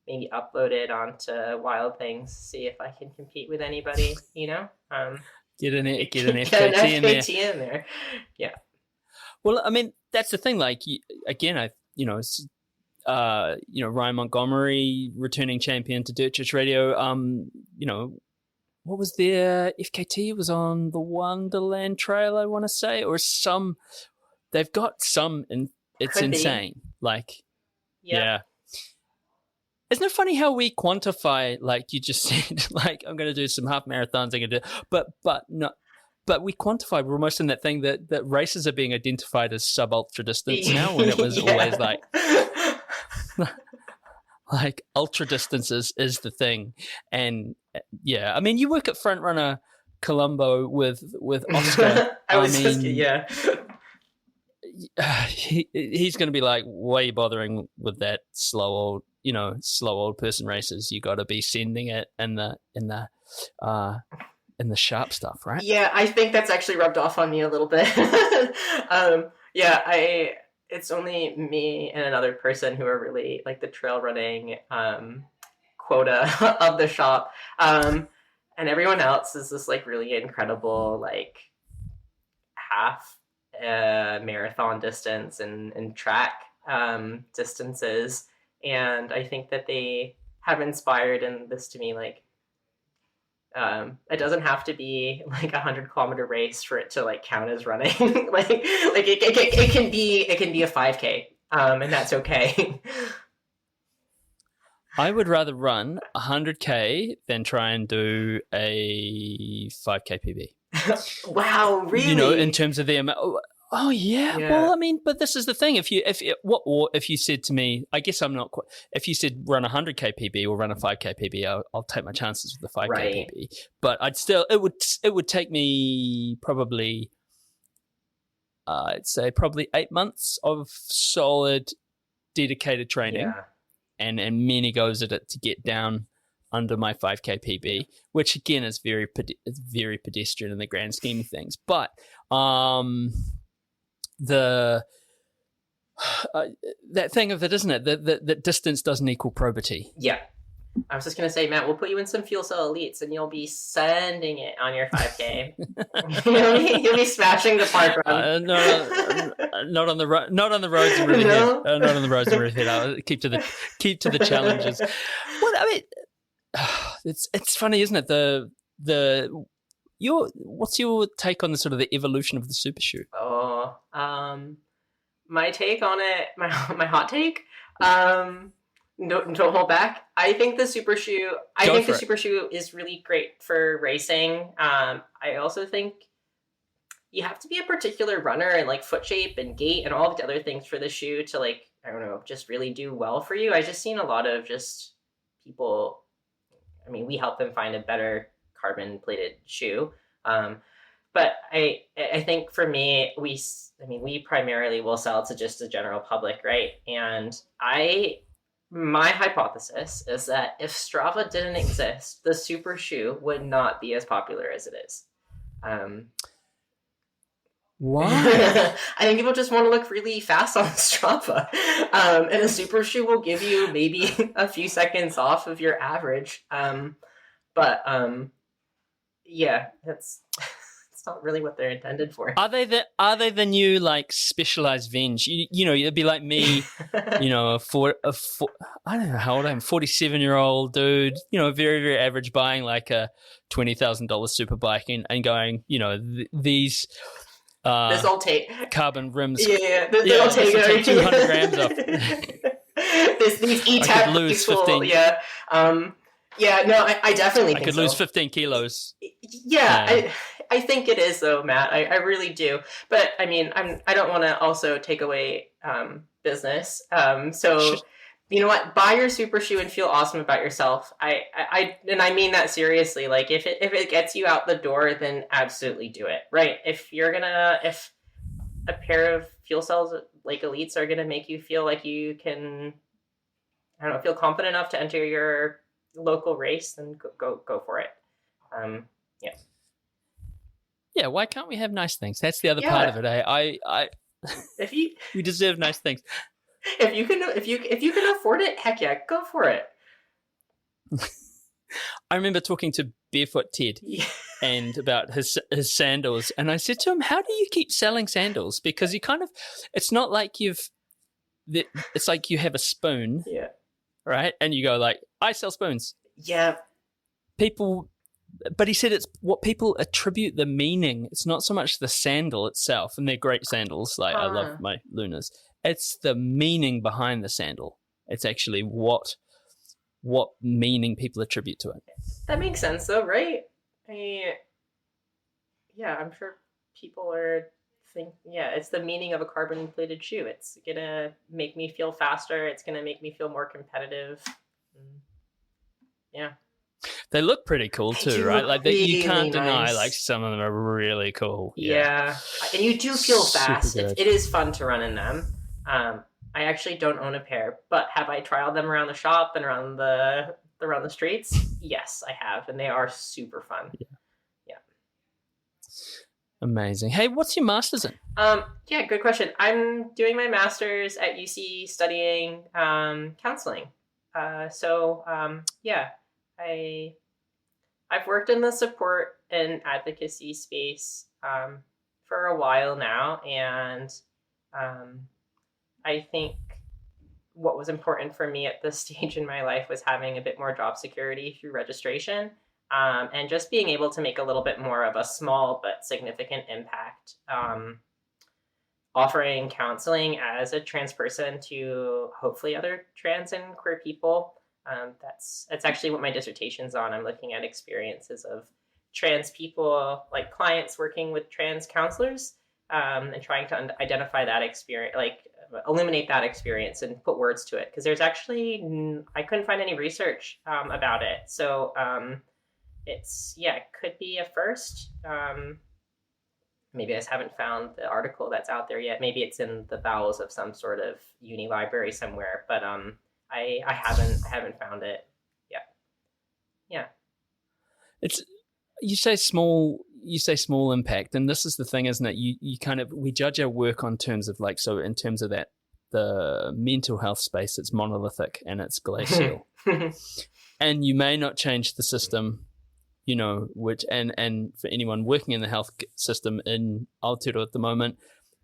Maybe upload it onto Wild Things, see if I can compete with anybody. You know, get an FKT in there. Yeah. Well, I mean, that's the thing. Like again, Ryan Montgomery, returning champion to Dirt Church Radio. What was their FKT? It was on the Wonderland Trail, I want to say, or some. They've got some, and it's Could be. insane. Like, Yeah. Isn't it funny how we quantify? Like you just said, like I'm going to do some half marathons. I'm going to do, but we quantify. We're almost in that thing that races are being identified as sub ultra distance now, when it was always like. Like ultra distances is the thing, and yeah, I mean, you work at Front Runner Colombo with Oscar. He's going to be like, why are you bothering with that slow old person races? You got to be sending it in the sharp stuff, right? Yeah, I think that's actually rubbed off on me a little bit. It's only me and another person who are really like the trail running quota of the shop. And everyone else is this like really incredible like half marathon distance and track distances. And I think that they have inspired in this to me, like it doesn't have to be like 100-kilometer race for it to like count as running. like it can be a 5K, and that's okay. I would rather run 100K than try and do a 5K PB. Wow, really? In terms of the amount. Oh yeah. Well, I mean, but this is the thing. If you said to me, I guess I'm not quite. If you said run 100K PB or run a 5K PB, I'll take my chances with the 5K PB. But I'd still, it would take me probably, I'd say probably 8 months of solid, dedicated training, and many goes at it to get down under my 5K PB, which again is very pedestrian in the grand scheme of things. But that thing of it, isn't it? That distance doesn't equal probity. Yeah. I was just going to say, Matt, we'll put you in some Fuel Cell Elites and you'll be sending it on your 5K. you'll be smashing the park run. Not on the roads in Riverhead. No? Not on the roads in Riverhead. I'll keep to the challenges. Well, I mean, it's funny, isn't it? What's your take on the sort of the evolution of the super shoe? Oh, my take on it, my hot take. Don't hold back. I think the super shoe. Super shoe is really great for racing. I also think you have to be a particular runner and like foot shape and gait and all the other things for the shoe to like, I don't know, just really do well for you. I just seen a lot of just people. I mean, we help them find a better carbon plated shoe. But I think for me, we primarily will sell to just the general public, right? And my hypothesis is that if Strava didn't exist, the super shoe would not be as popular as it is. Why? I think people just want to look really fast on Strava. And a super shoe will give you maybe a few seconds off of your average. But yeah, that's it's not really what they're intended for. Are they the new like specialized venge? You know, it'd be like me, you know, I don't know how old I am, 47-year-old dude, you know, very, very average, buying like a $20,000 super bike and going, you know, these this will take carbon rims. Yeah, they'll take 200 grams off. These e-tap I could lose 15. Yeah. Yeah, no, I definitely think I could lose 15 kilos. Yeah, I think it is though, Matt. I really do. But I mean, I don't want to also take away business. So you know what? Buy your super shoe and feel awesome about yourself. I mean that seriously. Like if it gets you out the door, then absolutely do it. Right? If a pair of fuel cells like Elites are gonna make you feel like you can, I don't know, feel confident enough to enter your local race, then go for it. Yeah. Yeah, why can't we have nice things? That's the other part of it. We deserve nice things. If you can afford it, heck yeah, go for it. I remember talking to Barefoot Ted and about his sandals, and I said to him, "How do you keep selling sandals? Because you kind of, it's not like it's like you have a spoon, right? And you go like, I sell spoons, people." But he said it's what people attribute the meaning. It's not so much the sandal itself, and they're great sandals. Like I love my Lunas. It's the meaning behind the sandal. It's actually what meaning people attribute to it. That makes sense, though, right? I'm sure people it's the meaning of a carbon-plated shoe. It's gonna make me feel faster. It's gonna make me feel more competitive. Yeah. They look pretty cool too, right? Like really you can't deny, nice. like some of them are really cool. Yeah. And you do feel fast. Super good. It is fun to run in them. I actually don't own a pair, but have I trialed them around the shop and around the streets? Yes, I have, and they are super fun. Yeah. Amazing. Hey, what's your master's in? Yeah, good question. I'm doing my master's at UC studying counseling. I've worked in the support and advocacy space for a while now, and I think what was important for me at this stage in my life was having a bit more job security through registration, and just being able to make a little bit more of a small but significant impact, offering counseling as a trans person to hopefully other trans and queer people. That's actually what my dissertation's on. I'm looking at experiences of trans people, like clients working with trans counselors, and trying to identify that experience, like illuminate that experience and put words to it. Because there's actually, I couldn't find any research about it. So it could be a first. Maybe I just haven't found the article that's out there yet. Maybe it's in the bowels of some sort of uni library somewhere. But I haven't found it yet. Yeah. You say small impact, and this is the thing, isn't it? You kind of, we judge our work on terms of like, so in terms of that, the mental health space, it's monolithic and it's glacial. And you may not change the system, you know, which and for anyone working in the health system in Aotearoa at the moment,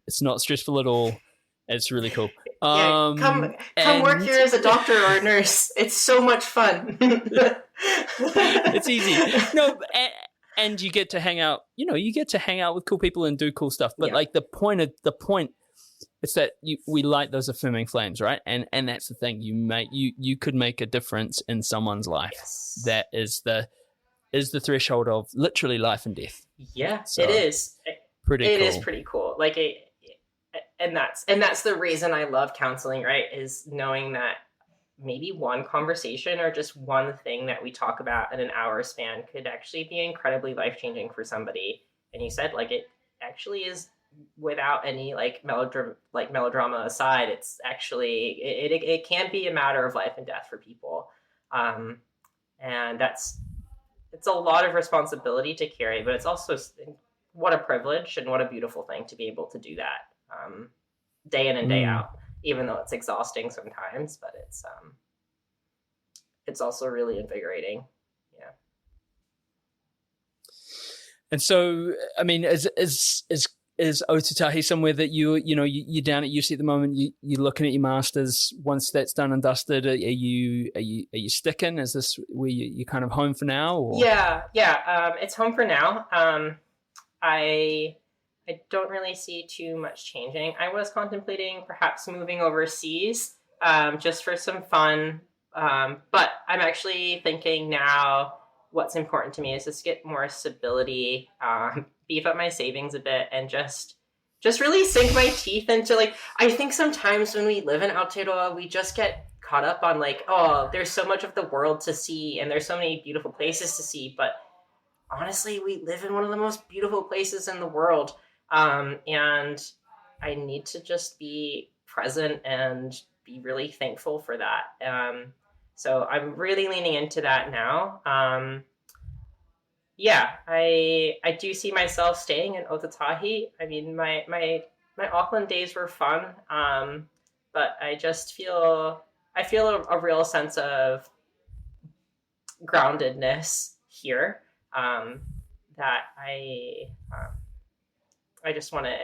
it's not stressful at all. It's really cool. Come work here as a doctor or a nurse. It's so much fun. It's easy. No, and you get to hang out. You know, you get to hang out with cool people and do cool stuff. But like the point, it's that we light those affirming flames, right? And that's the thing. You could make a difference in someone's life. Yes. That is the threshold of literally life and death. Yeah, so, it is. It is pretty cool. Like and that's the reason I love counseling, right? Is knowing that maybe one conversation or just one thing that we talk about in an hour span could actually be incredibly life-changing for somebody. and you said, like, it actually is without any like melodrama aside. It's actually it can be a matter of life and death for people, and it's a lot of responsibility to carry, but it's also what a privilege and what a beautiful thing to be able to do that day in and day out, even though it's exhausting sometimes, but it's also really invigorating. Yeah. And so, I mean, is Ōtautahi somewhere that you're down at UC at the moment? You're looking at your masters. Once that's done and dusted, are you sticking? Is this where you kind of home for now? Or? Yeah. It's home for now. I don't really see too much changing. I was contemplating perhaps moving overseas, just for some fun. But I'm actually thinking now, what's important to me is just get more stability, beef up my savings a bit, and just really sink my teeth into, like, I think sometimes when we live in Aotearoa, we just get caught up on like, oh, there's so much of the world to see and there's so many beautiful places to see. But honestly, we live in one of the most beautiful places in the world. And I need to just be present and be really thankful for that. So I'm really leaning into that now. I do see myself staying in Ōtautahi. I mean, my Auckland days were fun, but I feel a real sense of groundedness here, that I just want to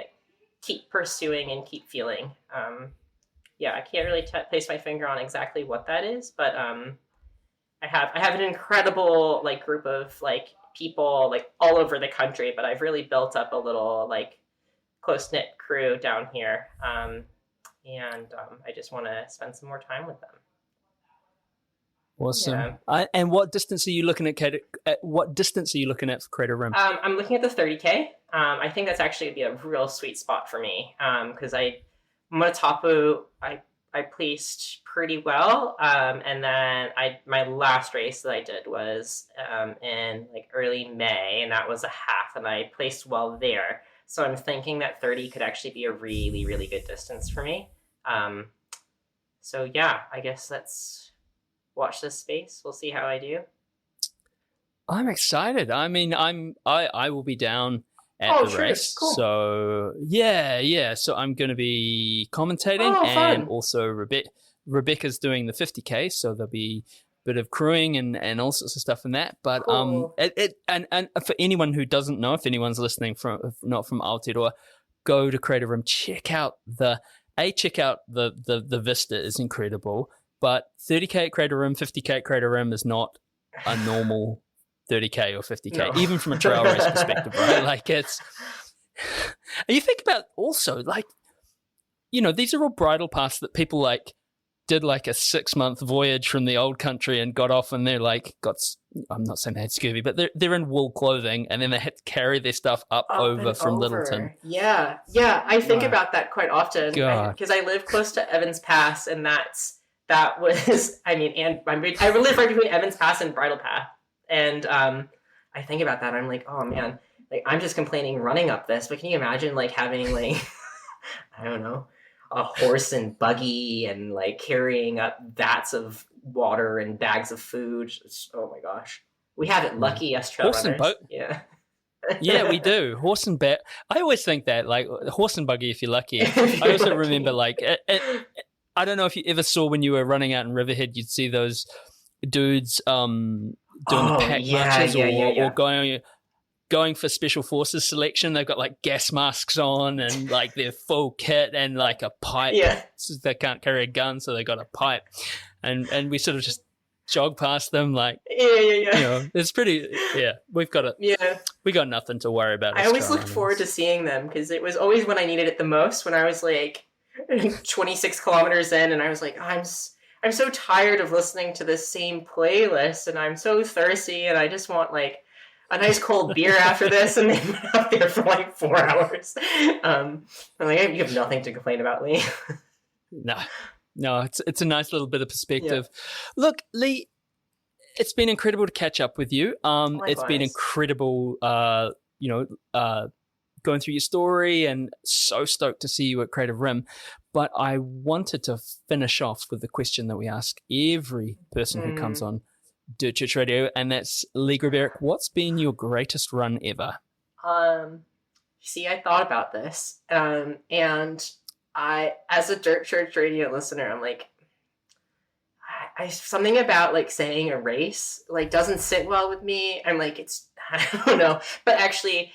keep pursuing and keep feeling. I can't really place my finger on exactly what that is, but I have an incredible like group of like people like all over the country, but I've really built up a little like close-knit crew down here, and I just want to spend some more time with them. Awesome. Yeah. And what distance are you looking at? What distance are you looking at for Crater Rim? I'm looking at the 30K. I think that's actually going to be a real sweet spot for me, because Matapu, I placed pretty well, and then my last race that I did was in like early May, and that was a half, and I placed well there. So I'm thinking that 30 could actually be a really, really good distance for me. So yeah, I guess let's watch this space. We'll see how I do. I'm excited. I mean, I will be down at the race. Cool. So yeah. So I'm going to be commentating, and also Rebecca's doing the 50K, so there'll be a bit of crewing and all sorts of stuff in that. But cool. And for anyone who doesn't know, if anyone's listening not from Aotearoa, go to Crater Rim, check out the vista is incredible. But 30K at Crater Rim, 50K at Crater Rim is not a normal 30K or 50K, even from a trail race perspective, right? Like it's, and you think about also like, these are all bridle paths that people like did like a 6-month voyage from the old country and got off, and they're like I'm not saying they had scurvy, but they're in wool clothing, and then they had to carry their stuff up over from Littleton. Yeah. I think about that quite often because I live close to Evans Pass, and that was, I mean, and I live right between Evans Pass and Bridle Path. And I think about that. I'm like, oh man, like I'm just complaining running up this, but can you imagine like having like, I don't know, a horse and buggy and like carrying up vats of water and bags of food? Oh my gosh. We have it lucky, us trail runners. Horse and yeah. Yeah, we do. Horse and I always think that like horse and buggy if you're lucky. I also remember like, I don't know if you ever saw when you were running out in Riverhead, you'd see those dudes doing the pack marches or going for special forces selection. They've got like gas masks on and like their full kit and like a pipe. Yeah. So they can't carry a gun, so they got a pipe. And we sort of just jog past them like it's pretty we got nothing to worry about. I always looked forward to seeing them because it was always when I needed it the most, when I was like 26 kilometers in, and I was like, I'm so tired of listening to this same playlist, and I'm so thirsty, and I just want like a nice cold beer after this. And they went out there for like 4 hours. I'm like, you have nothing to complain about, Lee. No, it's a nice little bit of perspective. Yeah. Look, Lee, it's been incredible to catch up with you. It's been incredible, going through your story, and so stoked to see you at Creative Rim. But I wanted to finish off with the question that we ask every person who comes on Dirt Church Radio, and that's Lee Grabarek. What's been your greatest run ever? See, I thought about this, and I, as a Dirt Church Radio listener, I'm like, I something about like saying a race like doesn't sit well with me. I'm like, I don't know, but actually,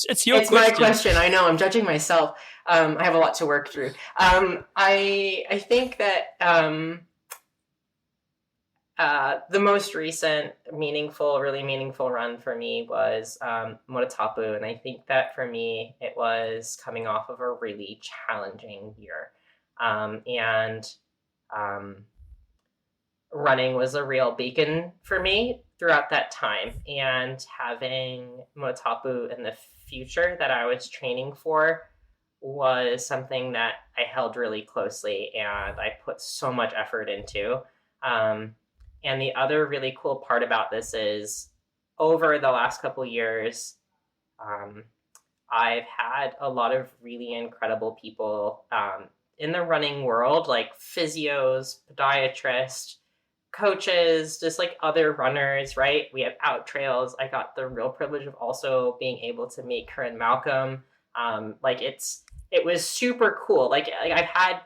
it's your question. My question. I know, I'm judging myself. I have a lot to work through. I think that the most recent really meaningful run for me was Ōtautahi, and I think that for me it was coming off of a really challenging year, and running was a real beacon for me throughout that time, and having Ōtautahi in the future that I was training for was something that I held really closely and I put so much effort into. And the other really cool part about this is over the last couple years, I've had a lot of really incredible people in the running world, like physios, podiatrists, coaches, just like other runners, right? We have Out Trails. I got the real privilege of also being able to meet Corinne Malcolm. It was super cool. Like I've had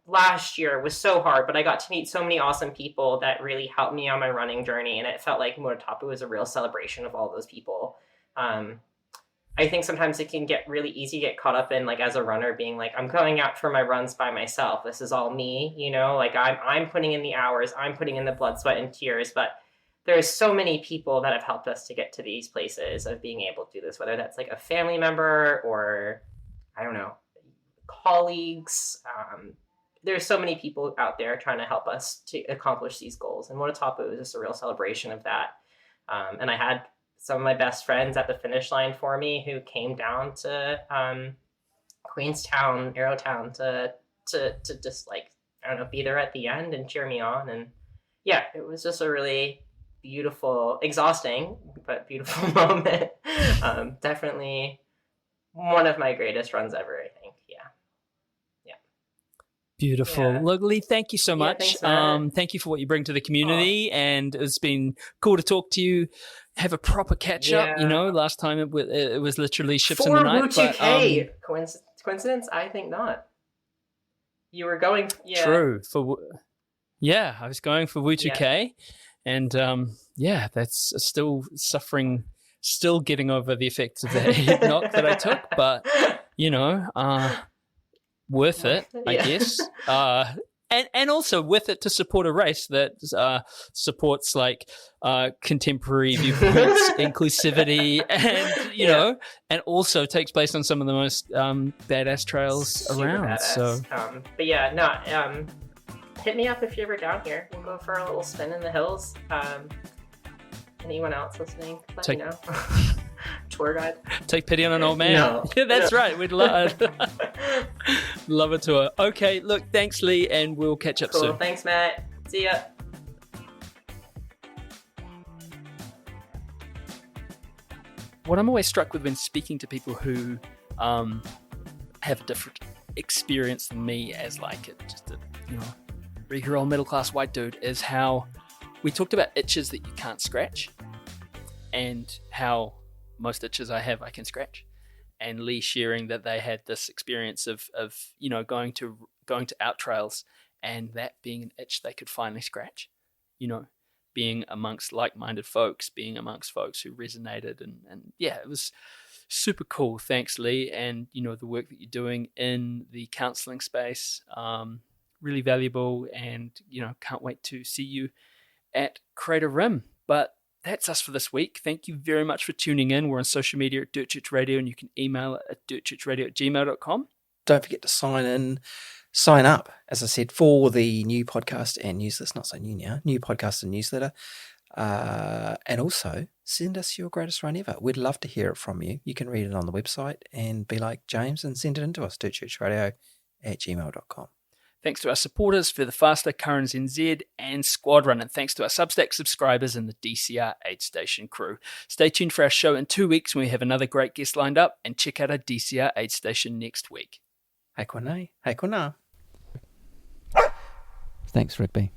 last year was so hard, but I got to meet so many awesome people that really helped me on my running journey. And it felt like Ōtautahi was a real celebration of all those people. I think sometimes it can get really easy to get caught up in, like, as a runner being like, I'm going out for my runs by myself. This is all me, like I'm putting in the hours, I'm putting in the blood, sweat, and tears. But there's so many people that have helped us to get to these places of being able to do this, whether that's like a family member or, I don't know, colleagues. There's so many people out there trying to help us to accomplish these goals. And Ōtautahi was just a real celebration of that. And I had some of my best friends at the finish line for me who came down to Queenstown, Arrowtown to just, like, I don't know, be there at the end and cheer me on. And yeah, it was just a really beautiful, exhausting, but beautiful moment. Definitely one of my greatest runs ever, I think. Yeah. Beautiful. Yeah. Look, Lee, thank you so much. Thanks, thank you for what you bring to the community, and it's been cool to talk to you, have a proper catch up. Last time it was literally ships in the night. For coincidence? I think not. You were going, True. I was going for Ōtautahi, and that's still suffering, still getting over the effects of that head knock that I took, but worth it, I guess. And also with it to support a race that supports like contemporary viewpoints, inclusivity, and and also takes place on some of the most badass trails super around. Badass. So, hit me up if you're ever down here. We'll go for a little spin in the hills. Anyone else listening? Let me know. Tour guide. Take pity on an old man. No. Yeah, that's right. We'd love a tour. Okay, look, thanks, Lee, and we'll catch up soon. Thanks, Matt. See ya. What I'm always struck with when speaking to people who have a different experience than me as just a regular old middle class white dude is how we talked about itches that you can't scratch, and how most itches I have I can scratch. And Lee sharing that they had this experience of going to out trails, and that being an itch they could finally scratch, being amongst like-minded folks, being amongst folks who resonated, and it was super cool. Thanks, Lee, and the work that you're doing in the counseling space, really valuable, and can't wait to see you at Creative Rim. But that's us for this week. Thank you very much for tuning in. We're on social media at Dirt Church Radio, and you can email it at dirtchurchradio@gmail.com. Don't forget to sign up, as I said, for the new podcast and newsletter. It's not so new now. New podcast and newsletter. And also send us your greatest run ever. We'd love to hear it from you. You can read it on the website and be like James and send it in to us, dirtchurchradio@gmail.com. Thanks to our supporters, Further Faster, Currents NZ, and Squadron. And thanks to our Substack subscribers and the DCR Aid Station crew. Stay tuned for our show in 2 weeks when we have another great guest lined up, and check out our DCR Aid Station next week. Hei konei, hei kona. Thanks, Rigby.